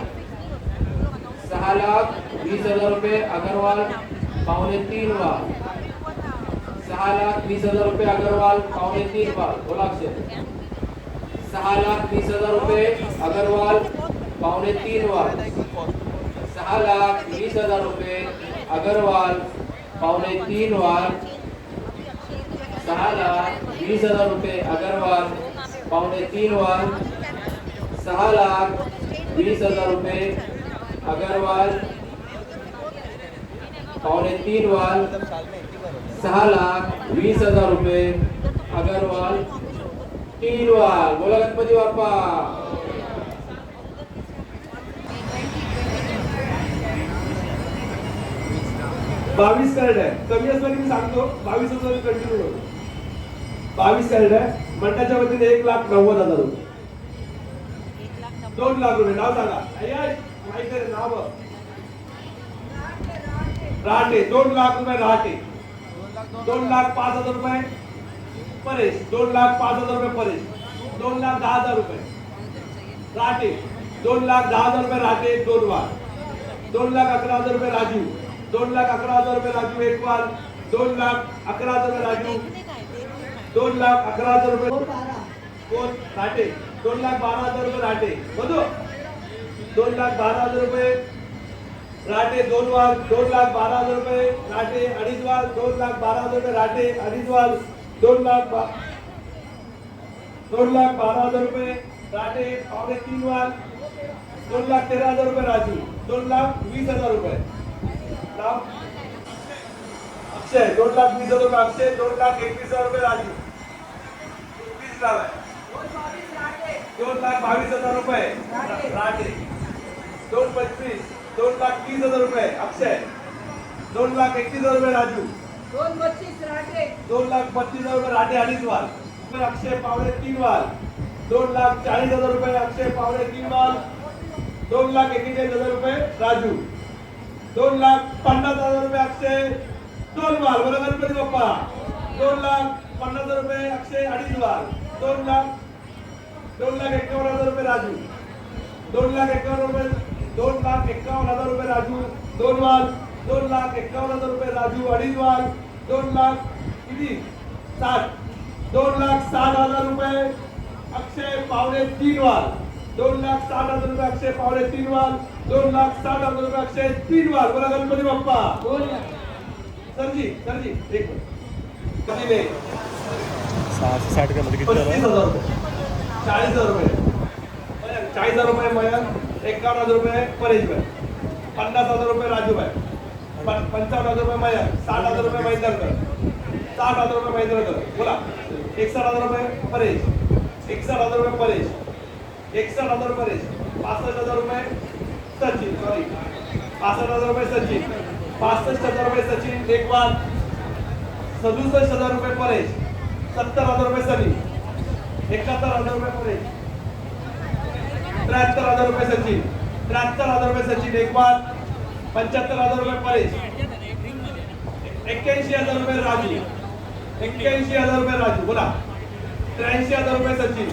6,20,000 रुपये अग्रवाल 2.25 वार. 6,20,000 रुपये अग्रवाल 2.25 वार. बोला अक्षय. 6,20,000 रुपये अग्रवाल 2.25 वार. 6,20,000 रुपये अग्रवाल 2.25 वार. 6,20,000 रुपये अग्रवाल 2.25 वार. 6,20,000 रुपये अग्रवाल 2.25 वार. 6,20,000 रुपये अग्रवाल 3 वार. बोला गणपती बाप्पा. 22 कॅरेट आहे. कमी असलं की मी सांगतो 22 असलं कंटिन्यू करू. 22 कॅरेट आहे. मंडळाच्या वतीने 1,90,000 रुपये. 2 लाख रुपये. नाव सांगा. माहिती आहे नाव. रहाटे 2 लाख रुपये रहाटे. 2,05,000 रुपये परेश. 2,05,000 रुपये परेश. 2,10,000 रुपये रहाटे. 2,10,000 रुपये रहाटे 2 वार. 2,11,000 रुपये राजू. 2,11,000 रुपये राजू 1 वार. 2,11,000 रुपये राजू. 2,11,000 रुपये कोण राटे. 2,12,000 रुपये राटे. बघू 2,12,000 रुपये राटे 2 वार. 2,12,000 रुपये राटे 2.5 वार. 2,12,000 रुपये राटे 2.5 वार. 2,12,000 रुपये राटे 3 वार. 2,13,000 रुपये राजू. 2,20,000 रुपये नाव अक्षय. 2,20,000 रुपये अक्षय. 2,21,000 रुपये राजू. 20 लाख आहे. 2,22,000 रुपये राटे. 2,25,000. 2,30,000 रुपये अक्षय. 2,31,000 रुपये राजू. 2,32,000 रुपये राटे 2.5 वार. अक्षय 3 वार. 2,40,000 रुपये अक्षय 3 वार. 2,41,000 रुपये राजू. 2,50,000 रुपये अक्षय 2 वार. बरं गणपती बाप्पा. 2,50,000 रुपये अक्षय 2.5 वार. 2,51,000 रुपये राजू. 2,51,000 रुपये. 2,51,000 रुपये राजू 2 वार. 2,51,000 रुपये राजू 2.5 वार. 2 लाख किती 60. 2,60,000 रुपये अक्षय 3 वार. 2,60,000 रुपये अक्षय 3 वार. 2,60,000 रुपये अक्षय 3 वार. बोला गणपती बाप्पा. सरजी एक मिनिट. किती 60 का मध्ये किती 35,000 रुपये. 40,000 रुपये 40,000 रुपये मयंक. 51,000 रुपये परेश भाई. 50,000 रुपये राजू भाई. 55,000 रुपये मयंक. 60,000 रुपये महेंद्रकर. 60,000 रुपये महेंद्रकर. बोला 61,000 रुपये परेश. 61,000 रुपये परेश. 61,000 रुपये परेश. 65,000 रुपये सचिन. सॉरी 65,000 रुपये सचिन. 65,000 रुपये सचिन 1 वार. 67,000 रुपये परेश. 70,000 रुपये सनी. 71,000 रुपये परेश. 73,000 रुपये सचिन. 73,000 रुपये सचिन 1 वार. 75,000 रुपये परेश. 81,000 रुपये राजू. 81,000 रुपये राजू. बोला 83,000 रुपये सचिन.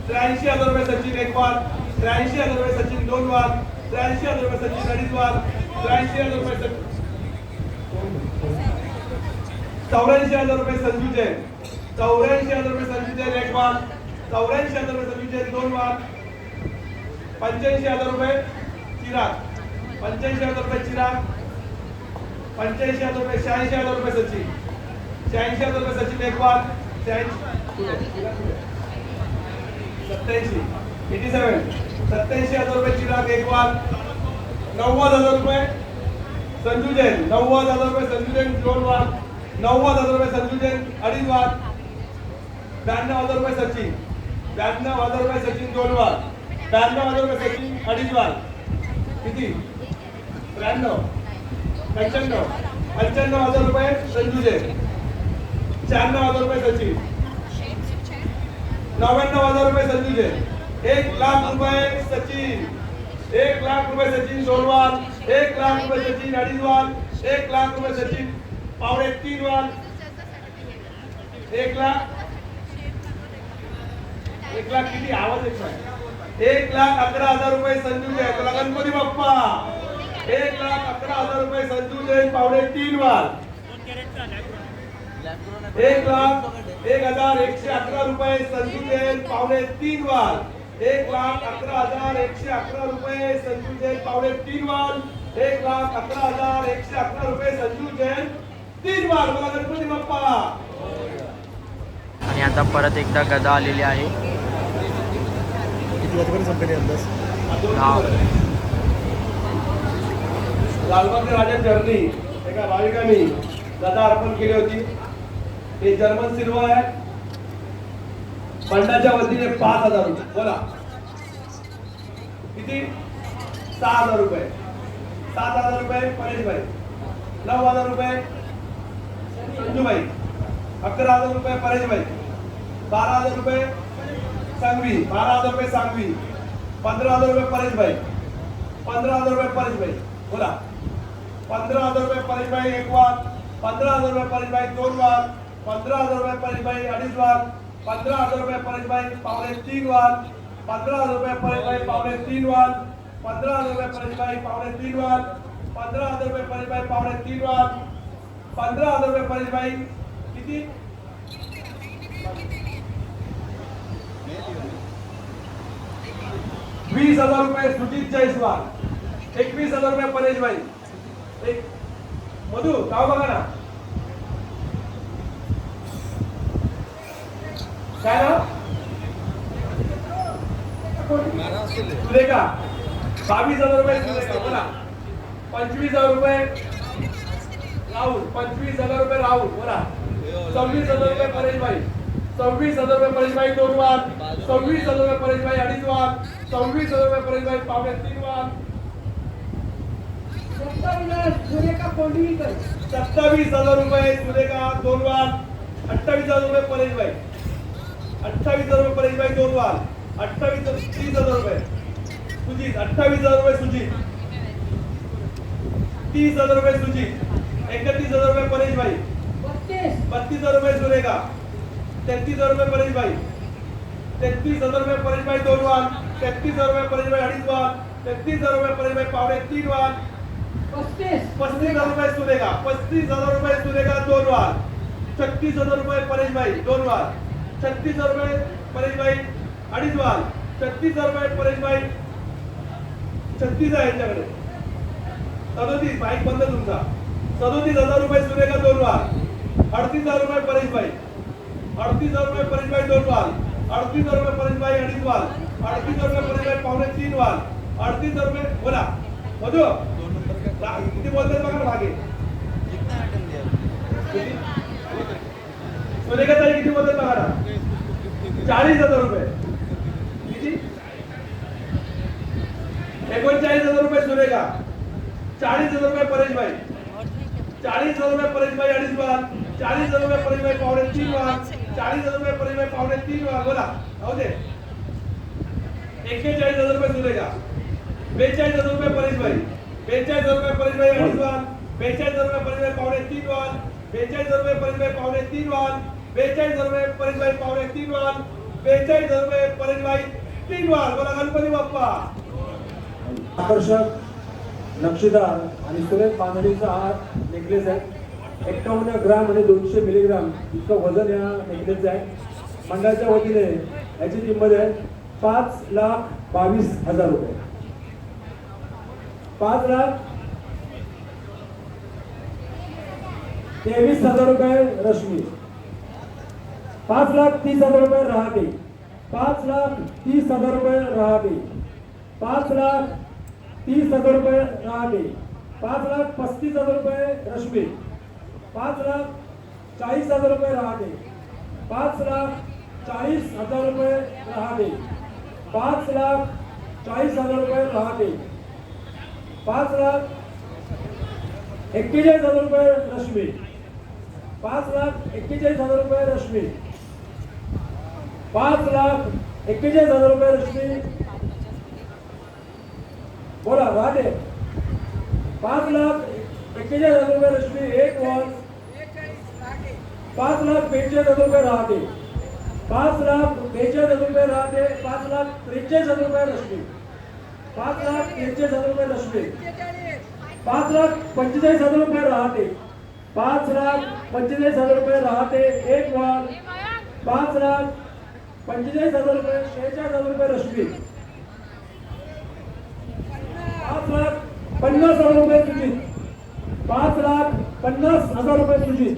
83,000 रुपये सचिन 1 वार. 83,000 रुपये सचिन 2 वार. 83,000 रुपये सचिन 2.5 वार. 83,000 रुपये सचिन. 84,000 रुपये संजू जैन. 84,000 रुपये संजू जैन 1 वार. 84,000 रुपये संजू जैन 2 वार. 85,000 रुपये चिराग. 85,000 रुपये चिराग. 85,000 रुपये. 86,000 रुपये सचिन. 86,000 रुपये सचिन 1 वार. 87,000 रुपये चिराग 1 वार. 90,000 रुपये संजू जैन. 90,000 रुपये संजू जैन 2 वार. 90,000 रुपये संजू जैन 2.5 वार. 92,000 रुपये सचिन, 92,000 रुपये सचिन 2 वाल, 92,000 रुपये सचिन 2.5 वाल, किती 93, 95, 95,000 रुपये संजूचे, 96,000 रुपये सचिन, 99,000 रुपये संजूचे, 1,00,000 रुपये सचिन, 1,00,000 रुपये सचिन 2 वाल, 1,00,000 रुपये सचिन 2.5 वाल, 1,00,000 रुपये सचिन पावणे 3 वाल, 1,00,000 किती आवाज येत नाही, 1,11,000 रुपये संजू जैन, चला गणपती बाप्पा, 1,11,000 रुपये संजू जैन पावणे 3 वाल, 1,01,111 रुपये संजू जैन पावणे 3 वाल, 1,11,111 रुपये संजू जैन पावणे 3 वाल, 1,11,111 रुपये संजू जैन 3 वाल, मला गणपती बाप्पा. आणि आता परत एकदा गदा आलेली आहे. किती वाजेपर्यंत संपेल हे अंदाज? लालबागच्या राजा जर्नी एका भाविकांनी गदा अर्पण केली होती. हे जर्मन सिल्वर आहे. फंडाच्या वतीने 5,000 रुपये. बोला किती? 6,000 रुपये. 7,000 रुपये परेशभाई, 9,000 रुपये संजूभाई, 11,000 रुपये परेशभाई, 12,000 रुपये सांगवी, 12,000 रुपये सांगवी, 15,000 रुपये परेशभाई, 15,000 रुपये परेशभाई. बोला 15,000 रुपये परेशभाई 1 वाल, 15,000 रुपये परेशभाई 2 वाल, 15,000 रुपये परेशभाई 2.5 वाल, 15,000 रुपये परेशभाई पावणे 3 वाल, 15,000 रुपये परेशभाई पावणे 3 वाल, 15,000 रुपये परेशभाई पावणे 3 वाल, 15,000 रुपये परेशभाई पावणे 3 वाल, 15,000 रुपये परेशभाई किती? 20,000 रुपये सुजित जयस्वाल, 21,000 रुपये परेशभाई. एक मधु गाव बघा ना काय ना सुरेखा, 22,000 रुपये सुरेखा. बोला 25,000 रुपये राहुल, 25,000 रुपये राहुल. बोला 26,000 रुपये परेशभाई, 26,000 रुपये परेशभाई 2 वाल, 26,000 रुपये परेशभाई 2.5 वाल, 26,000 रुपये परेशभाई पावणे 3 वाल, 27,000 रुपये सुरेखा 2 वाल, 28,000 रुपये परेशभाई, 28,000 रुपये परेशभाई 2 वाल, 30,000 रुपये सुजित, 28,000 रुपये सुजित, 30,000 रुपये सुजित, 31,000 रुपये परेशभाई, 32,000 रुपये सुरेखा, 33,000 रुपये परेशभाई, 33,000 रुपये परेशभाई 2 वाल, 33,000 रुपये परेशभाई 2.5 वाल, 33,000 रुपये परेशभाई पावणे 3 वाल, 35,000 रुपये सुरेखा, 35,000 रुपये सुरेखा 2 वाल, 36,000 रुपये परेशभाई 2 वाल, 36,000 रुपये परेशभाई 2.5 वाल, 36,000 रुपये परेशभाई, 36 आहे यांच्याकडे, 37 बाईक बंद तुमचा, 37,000 रुपये सुरेखा 2 वाल, 38,000 रुपये परेशभाई, 38,000 रुपये परेशभाई 2 वाल, 38,000 रुपये परेशभाई 2.5 वाल, 38,000 रुपये परेशभाई पावणे 3 वाल, 38,000 रुपये. बोला मधु किती बोलतात बघा ना मागे. सुरेखा ताई किती बोलतात बघा ना. 40,000 रुपये किती? 39,000 रुपये सुरेखा, 40,000 रुपये परेशभाई, 40,000 रुपये परेशभाई 2.5 वाल, 40,000 रुपये परेशभाई पावणे 3 वाल, 40,000 रुपये परेशभाई पावणे 3 वाल. बोला हो दे. 41,000 रुपये सुरेखा, 42,000 रुपये परेशभाई, 42,000 रुपये परेशभाई 2.5 वाल, 42,000 रुपये परेशभाई पावणे 3 वाल, 42,000 रुपये परेशभाई पावणे 3 वाल, 42,000 रुपये परेशभाई पावणे 3 वाल, 42,000 रुपये परेशभाई 3 वाल. बोला गणपती बाप्पा. आकर्षक नक्षीदार आणि सुरेख बांधणीचा हा नेकलेस आहे. 51 ग्राम आणि 200 मिलीग्राम इतकं वजन या नेकलेसचं आहे. मंडळाच्या वतीने याची किंमत आहे 5,22,000 रुपये. 5,23,000 रुपये रश्मी, 5,30,000 रुपये रहाटे, 5,30,000 रुपये रहाटे, 5,30,000 रुपये रहाटे, 5,35,000 रुपये रश्मी, 5,40,000 रुपये रहाटे, 40,000 रुपये रहाटे. 5,40,000 रुपये रहाटे. 5,41,000 रुपये रश्मी. 5,41,000 रुपये रश्मी. 5,41,000 रुपये रश्मी. बोला रहाटे. 5,41,000 रुपये रश्मी. एक वॉल. 5,42,000 रुपये रहाटे. 5,42,000 रुपये रहाटे. 5,43,000 रुपये रश्मी. 5,43,000 रुपये रश्मी. 5,45,000 रुपये रहाटे. 5,45,000 रुपये रहाटे. एक वॉल. 5,45,000 रुपये. 46,000 रुपये रश्मी. 5,50,000 रुपये सुजित. 5,50,000 रुपये सुजित.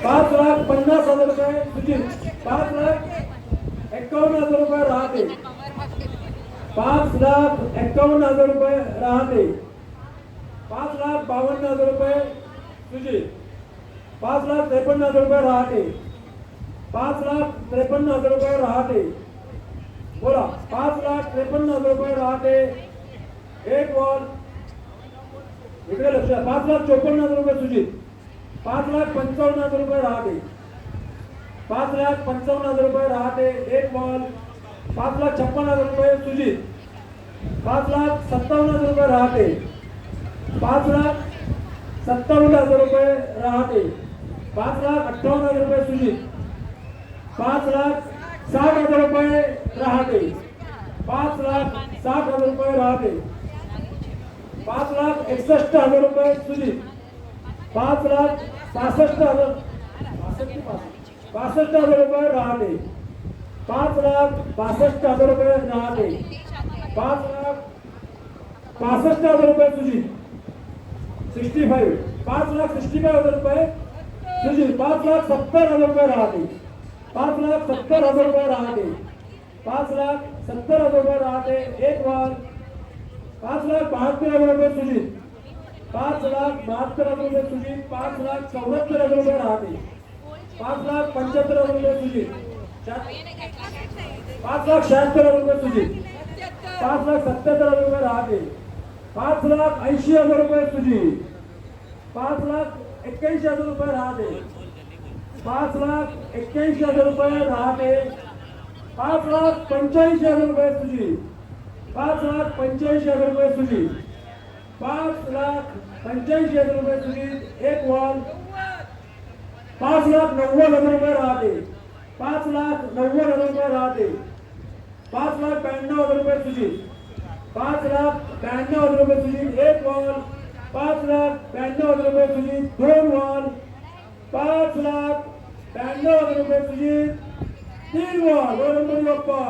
5,50,000 रुपये सुजित. 5,51,000 रुपये रहाटे. 5,51,000 रुपये रहाटे. 5,52,000 रुपये सुजित. 5,53,000 रुपये रहाटे. 5,53,000 रुपये रहाटे. बोला 5,53,000 रुपये रहाटे. एक वॉल. इकडे लक्ष. 5,54,000 रुपये सुजित. 5,55,000 रुपये रहाटे. 5,55,000 रुपये रहाटे. एक वॉल. 5,56,000 रुपये सुजित. 5,57,000 रुपये रहाटे. 5,57,000 रुपये रहाटे. 5,58,000 रुपये सुजित. 5,60,000 रुपये रहाटे. 5,60,000 रुपये रहाटे. 5,61,000 रुपये सुजित. 5,65,000 65,000 रुपये रहाटे. 5,65,000 रुपये रहाटे. 5,65,000 रुपये सुजित. 65. 5,65,000 रुपये सुजित. 5,70,000 रुपये रहाटे. 5,70,000 रुपये रहाटे. 5,70,000 रुपये रहाटे. एक वॉल. 5,72,000 रुपये सुजित. 5,72,000 रुपये सुजित. 5,74,000 रुपये रहाटे. 5,75,000 रुपये सुजित. 5,76,000 रुपये सुजित. 5,77,000 रुपये रहाटे. 5,80,000 रुपये सुजित. 5,81,000 रुपये रहाटे. 5,81,000 रुपये रहाटे. 5,85,000 रुपये सुजित. 5,85,000 रुपये सुजित. 5,85,000 रुपये सुजित. एक वॉल. 5,90,000 रुपये रहाटे. 5,90,000 रुपये रहाटे. 5,92,000 रुपये सुजित. 5,92,000 रुपये सुजित. एक वॉल. 5,92,000 रुपये सुजित. दोन वॉल. 5,92,000 रुपये सुजित. तीन वॉल. गणपती बाप्पा.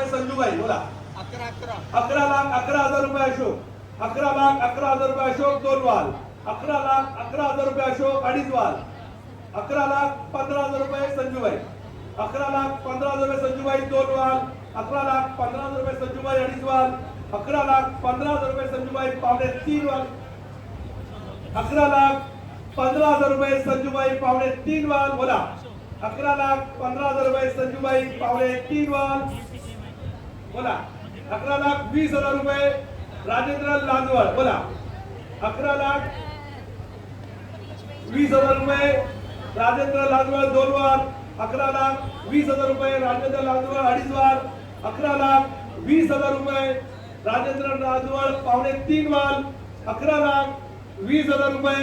संजूबाई बोला 11,11,000 रुपये अशोक. 11,11,000 रुपये अशोक. दोन वाल. 11,11,000 रुपये अशोक. अडीच वाल. 11,15,000 रुपये संजूबाई. 11,15,000 रुपये संजूबाई. दोन वाल. 11,15,000 रुपये संजूबाई. अडीच वाल. 11,15,000 रुपये संजूबाई. पावणे तीन वाल. 11,15,000 रुपये संजूबाई. पावणे तीन वाल. बोला 11,15,000 रुपये संजूबाई. पावणे तीन वाल. बोला 11,20,000 रुपये राजेंद्र लांजवळ. बोला 11,20,000 रुपये राजेंद्र लांजवळ. दोन वार. 11,20,000 रुपये राजेंद्र लांजवळ. अडीच वार. 11,20,000 रुपये राजेंद्र लांजवळ. पावणे तीन वाल. 11,20,000 रुपये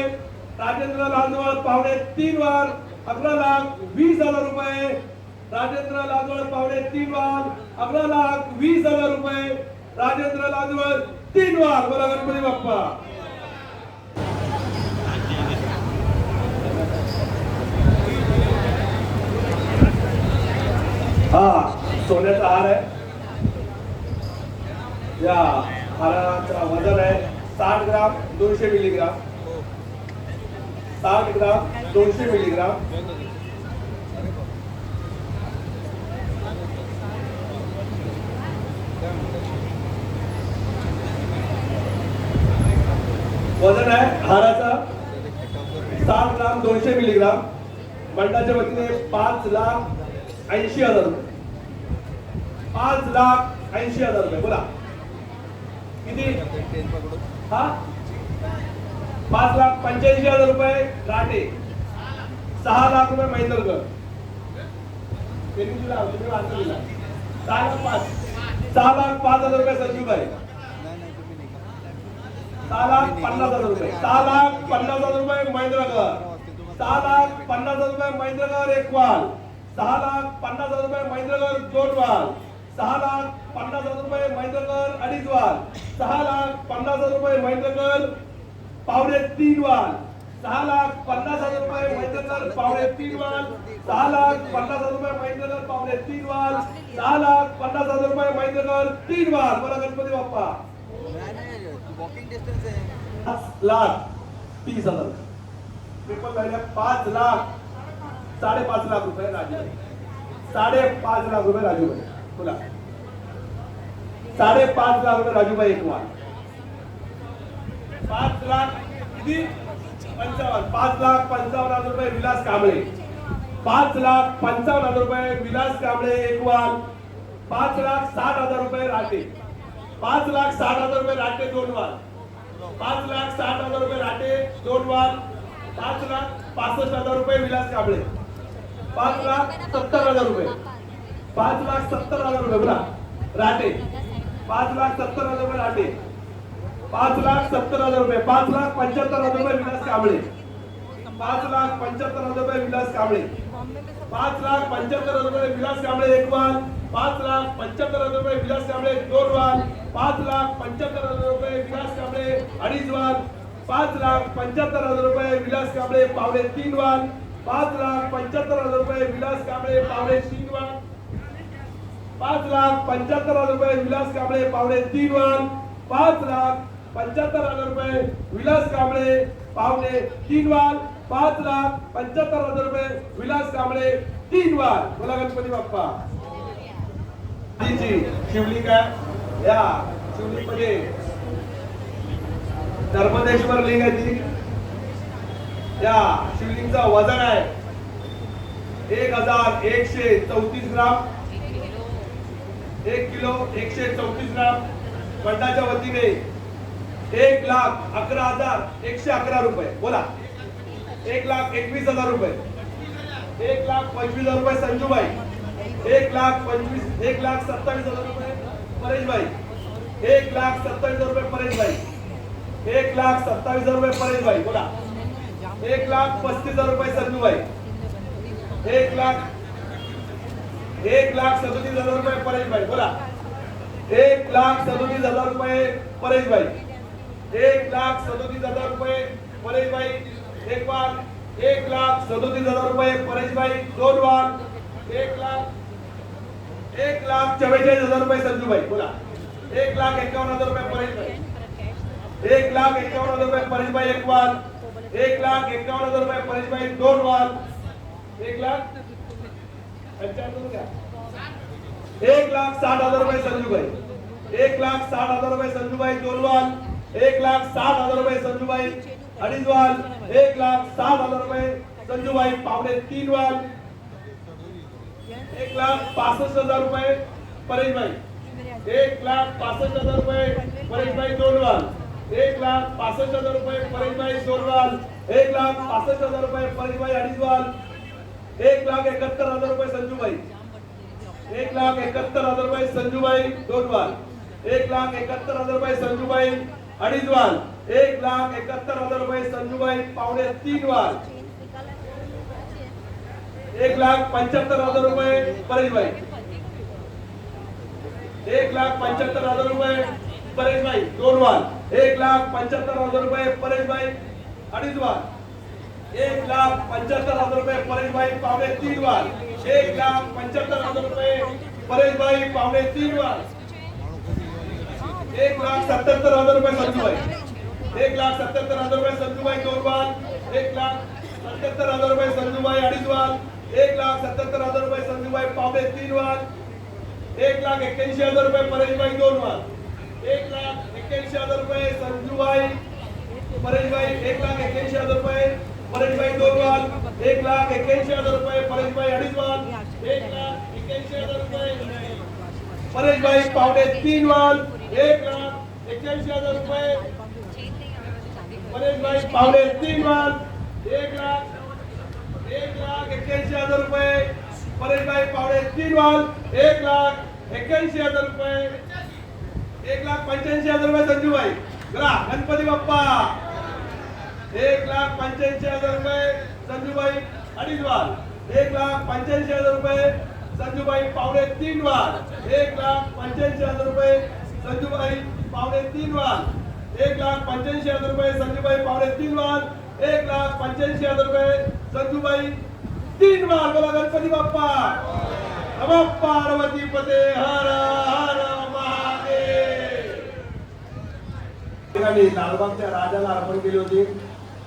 राजेंद्र लांजवळ. पावणे तीन वार. 11,20,000 रुपये राजेंद्र लांजवळ. पावणे तीन वार. 11,20,000 रुपये राजेंद्र लांजवळ. तीन वार. बोला गणपती बाप्पा. हा सोन्याचा हार आहे. या हाराचा वजन आहे 60 ग्राम 200 मिलीग्राम. 60 ग्राम 200 मिलीग्राम. वजन आहे हाराचा 7 ग्राम 200 मिलीग्राम. मंडळाच्या वतीने 5,80,000 रुपये. 5,80,000 रुपये. बोला किती? हा 5,85,000 रुपये राटे. 6 लाख रुपये महेंद्रगड. त्यांनी दिला तुम्ही वाचून दिला. 6,05,000 रुपये संजूबाई. 6,50,000 रुपये. 6,50,000 रुपये महेंद्रगड. 6,50,000 रुपये महेंद्रगड एक वाल. 6,50,000 रुपये महेंद्रगड 2 वाल. 6,50,000 रुपये महेंद्रगड 2.5 वाल. 6,50,000 रुपये महेंद्रगड पावणे 3 वाल. 6,50,000 रुपये महेंद्रगड पावणे 3 वाल. 6,50,000 रुपये महेंद्रगड पावणे 3 वाल. 6,50,000 रुपये महेंद्रगड 3 वाल. बोला गणपती बाप्पा. 5,30,000 ट्रिपल लाईन 5,00,000 5.5 लाख रुपये राजूभाई. 5.5 लाख रुपये राजूभाई. बोला 5.5 लाख रुपये राजूभाई एक वाल. 5 लाख किती 55. 5,55,000 रुपये विलास कांबळे. 5,55,000 रुपये विलास कांबळे एक वाल. 5,60,000 रुपये राटे. 5,60,000 रुपये राटे 2 वाल. 5,60,000 रुपये राटे 2 वाल. 5,65,000 रुपये विलास कांबळे. 5,70,000 रुपये. 5,70,000 रुपये बोला राटे. 5,70,000 रुपये राटे. 5,70,000 रुपये. 5,75,000 रुपये विलास कांबळे. 5,75,000 रुपये विलास कांबळे. 5,75,000 रुपये विलास कांबळे एक वाल. 5,75,000 रुपये विलास कांबळे 2 वाल. 5,75,000 रुपये विलास कांबळे 2.5 वाल. 5,75,000 रुपये विलास कांबळे पावणे 3 वाल. 5,75,000 रुपये विलास कांबळे पावणे 3 वाल. 5,75,000 रुपये विलास कांबळे पावणे 3 वाल. 5,75,000 रुपये विलास कांबळे पावणे 3 वाल. 5,75,000 रुपये विलास कांबळे 3 वाल. बोला गणपती बाप्पा. शिवलिंग आहे या शिवलिंग मध्ये धर्मदेश्वर लिंग आहे ती. या शिवलिंगचं वजन आहे 1,134 ग्राम. 1 किलो 134 ग्राम. मंडळाच्या वतीने 1,11,111 रुपये. बोला 1,21,000 रुपये. 1,25,000 रुपये संजूबाई. 1,27,000 रुपये परेशबाई. 1,27,000 रुपये परेशबाई. 1,27,000 रुपये परेशबाई. बोला 1,35,000 रुपये संजूबाई. 1,37,000 रुपये परेशबाई. बोला 1,37,000 रुपये परेशबाई. 1,37,000 रुपये परेशबाई एक वाल. 1,37,000 रुपये परेशबाई 2 वाल. 1,44,000 रुपये संजूबाई. बोला 1,51,000 रुपये परेशबाई. 1,51,000 रुपये परेशबाई एक वाल. 1,51,000 रुपये परेशबाई 2 वाल. 1,60,000 रुपये संजूबाई. 1,60,000 रुपये संजूबाई 2 वाल. 1,60,000 रुपये संजूबाई 2.5 वाल. 1,60,000 रुपये संजूबाई पावणे 3 वाल. 1,65,000 रुपये परेशबाई. 1,65,000 रुपये परेशबाई 2 वाल. 1,65,000 रुपये परेशबाई 2 वाल. 1,65,000 रुपये परेशबाई 2.5 वाल. 1,71,000 रुपये संजूबाई. 1,71,000 रुपये संजूबाई 2 वाल. 1,71,000 रुपये संजूबाई 2.5 वाल. 1,71,000 रुपये संजूबाई पावणे 3 वाल. 1,75,000 रुपये परेशबाई. 1,75,000 रुपये परेशबाई 2 वाल. 1,75,000 रुपये परेशबाई 2.5 वाल. 1,75,000 रुपये परेशबाई पावणे 3 वाल. 1,75,000 रुपये परेशबाई पावणे 3 वाल. 1,77,000 रुपये संजूबाई. 1,77,000 रुपये संजूबाई 2 वाल. 1,77,000 रुपये संजूबाई 2.5 वाल. 1,77,000 रुपये संजूबाई पावणे 3 वाल. 1,81,000 रुपये परेशबाई 2 वाल. 1,81,000 रुपये संजूबाई परेशभाई 1,81,000 रुपये परेशभाई 2 वाल 1,81,000 रुपये परेशभाई 2.5 वाल 1,81,000 रुपये परेशभाई पावणे 3 वाल 1,81,000 रुपये परेशभाई पावणे 3 वाल 1,81,000 रुपये परेशभाई पावणे 3 वाल 1,81,000 रुपये 1,85,000 रुपये संजूभाई चला गणपती बाप्पा 1,85,000 रुपये संजूभाई 2.5 वाल 1,85,000 रुपये संजूभाई पावणे 3 वाल 1,85,000 रुपये संजूभाई पावणे 3 वाल 1,85,000 रुपये संजूभाई पावणे 3 वाल 1,85,000 रुपये संजूभाई 3 वाल बोला गणपती बाप्पा नमः पार्वती पते हर हर महादेव ठिकाणी लालबागच्या राजाला अर्पण केली होती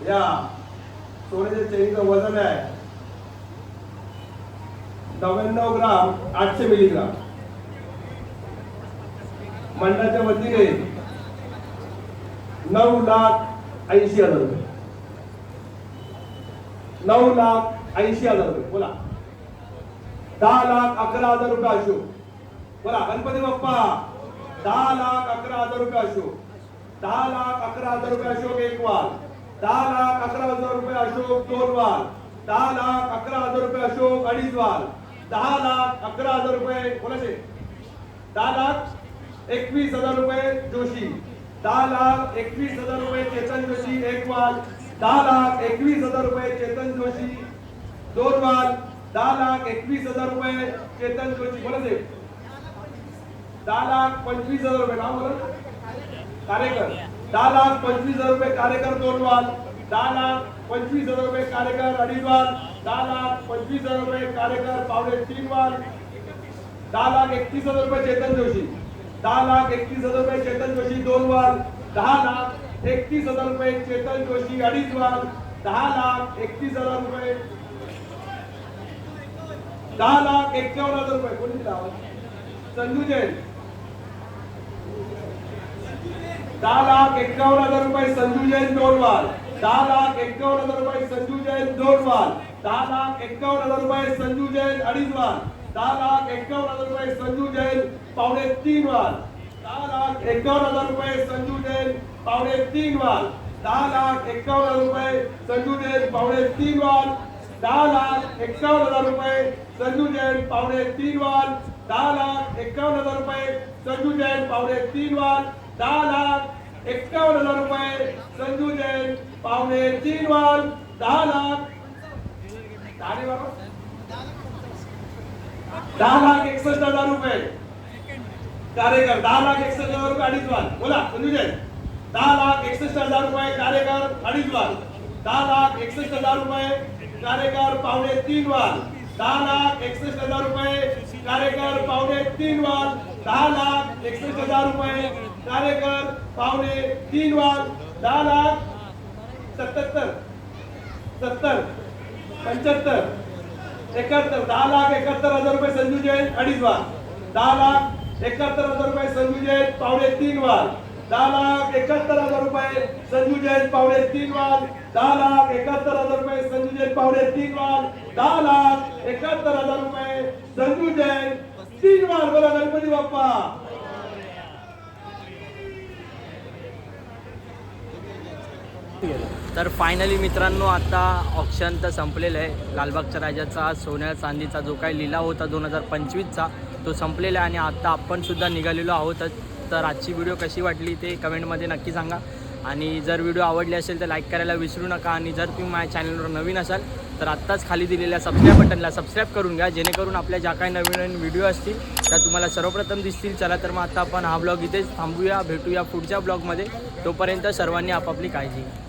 या सोन्याच्या चेनचं वजन आहे 99 ग्राम 800 मिलीग्राम मंडळाच्या वतीने 9,80,000 रुपये 9,80,000 रुपये बोला 10,11,000 रुपये अशोक बोला गणपती बाप्पा 10,11,000 रुपये अशोक 10,11,000 रुपये अशोक 1 वाल 10,11,000 रुपये अशोक 2 वाल 10,11,000 रुपये अशोक 2.5 वाल 10,11,000 रुपये कोणाचे 10,21,000 रुपये जोशी 10,21,000 रुपये चेतन जोशी 1 वाल 10,21,000 रुपये चेतन जोशी 2 वाल 10,21,000 रुपये चेतन जोशी कोणाचे 10,25,000 रुपये नाव बोला कार्यकर 10,25,000 रुपये कार्यकर 2 वाल 10,25,000 रुपये कार्यकर 2.5 वाल 10,25,000 रुपये कार्यकर पावणे 3 वाल 10,31,000 रुपये चेतन जोशी 10,31,000 रुपये चेतन जोशी 2 वाल 10,31,000 रुपये चेतन जोशी 2.5 वाल 10,31,000 रुपये 10,51,000 रुपये कोणी लावा संजू जैन 10,51,000 रुपये संजू जैन 2 वाल 10,51,000 रुपये संजू जैन 2 वाल 10,51,000 रुपये संजू जैन 2.5 वाल 10,51,000 रुपये संजू जैन पावणे 3 वाल 10,51,000 रुपये संजू जैन पावणे 3 वाल 10,51,000 रुपये संजू जैन पावणे 3 वाल 10,51,000 रुपये संजू जैन पावणे 3 वाल 10,51,000 रुपये संजू जैन पावणे 3 वाल 10,51,000 रुपये संजू जैन पावणे 3 वाल 10,61,000 रुपये कार्यकर 10,61,000 रुपये 2.5 वाल बोला संजू जैन 10,61,000 रुपये कार्यकर 2.5 वाल 10,61,000 रुपये कार्यकर पावणे 3 वाल 10,61,000 रुपये कार्यकर पावणे 3 वाल 10,61,000 रुपये कार्यकर पावणे 3 वाल 10,77,000 70 75 71 10,71,000 रुपये संजू जैन 2.5 वाल 10,71,000 रुपये संजू जैन पावणे 3 वाल 10,71,000 रुपये संजू जैन पावणे 3 वाल 10,71,000 रुपये संजू जैन पावणे 3 वाल 10,71,000 रुपये संजू जैन 3 वाल बोला गणपती बाप्पा तर फायनली मित्रांनो आता ऑप्शन तर संपलेलं आहे लालबागच्या राजाचा सोन्या चांदीचा जो काही लिलाव होता 2025चा तो संपलेला आहे आणि आता आपण सुद्धा निघालेलो आहोत. तर आजची व्हिडिओ कशी वाटली ते कमेंटमध्ये नक्की सांगा आणि जर व्हिडिओ आवडली असेल तर लाईक करायला विसरू नका आणि जर तुम्ही माझ्या चॅनलवर नवीन असाल तर आत्ताच खाली दिलेल्या सबस्क्राईब बटनला सबस्क्राईब करून घ्या जेणेकरून आपल्या ज्या काही नवीन नवीन व्हिडिओ असतील त्या तुम्हाला सर्वप्रथम दिसतील. चला तर मग आता आपण हा ब्लॉग इथेच थांबूया भेटूया पुढच्या ब्लॉगमध्ये. तोपर्यंत सर्वांनी आपापली काळजी घ्या.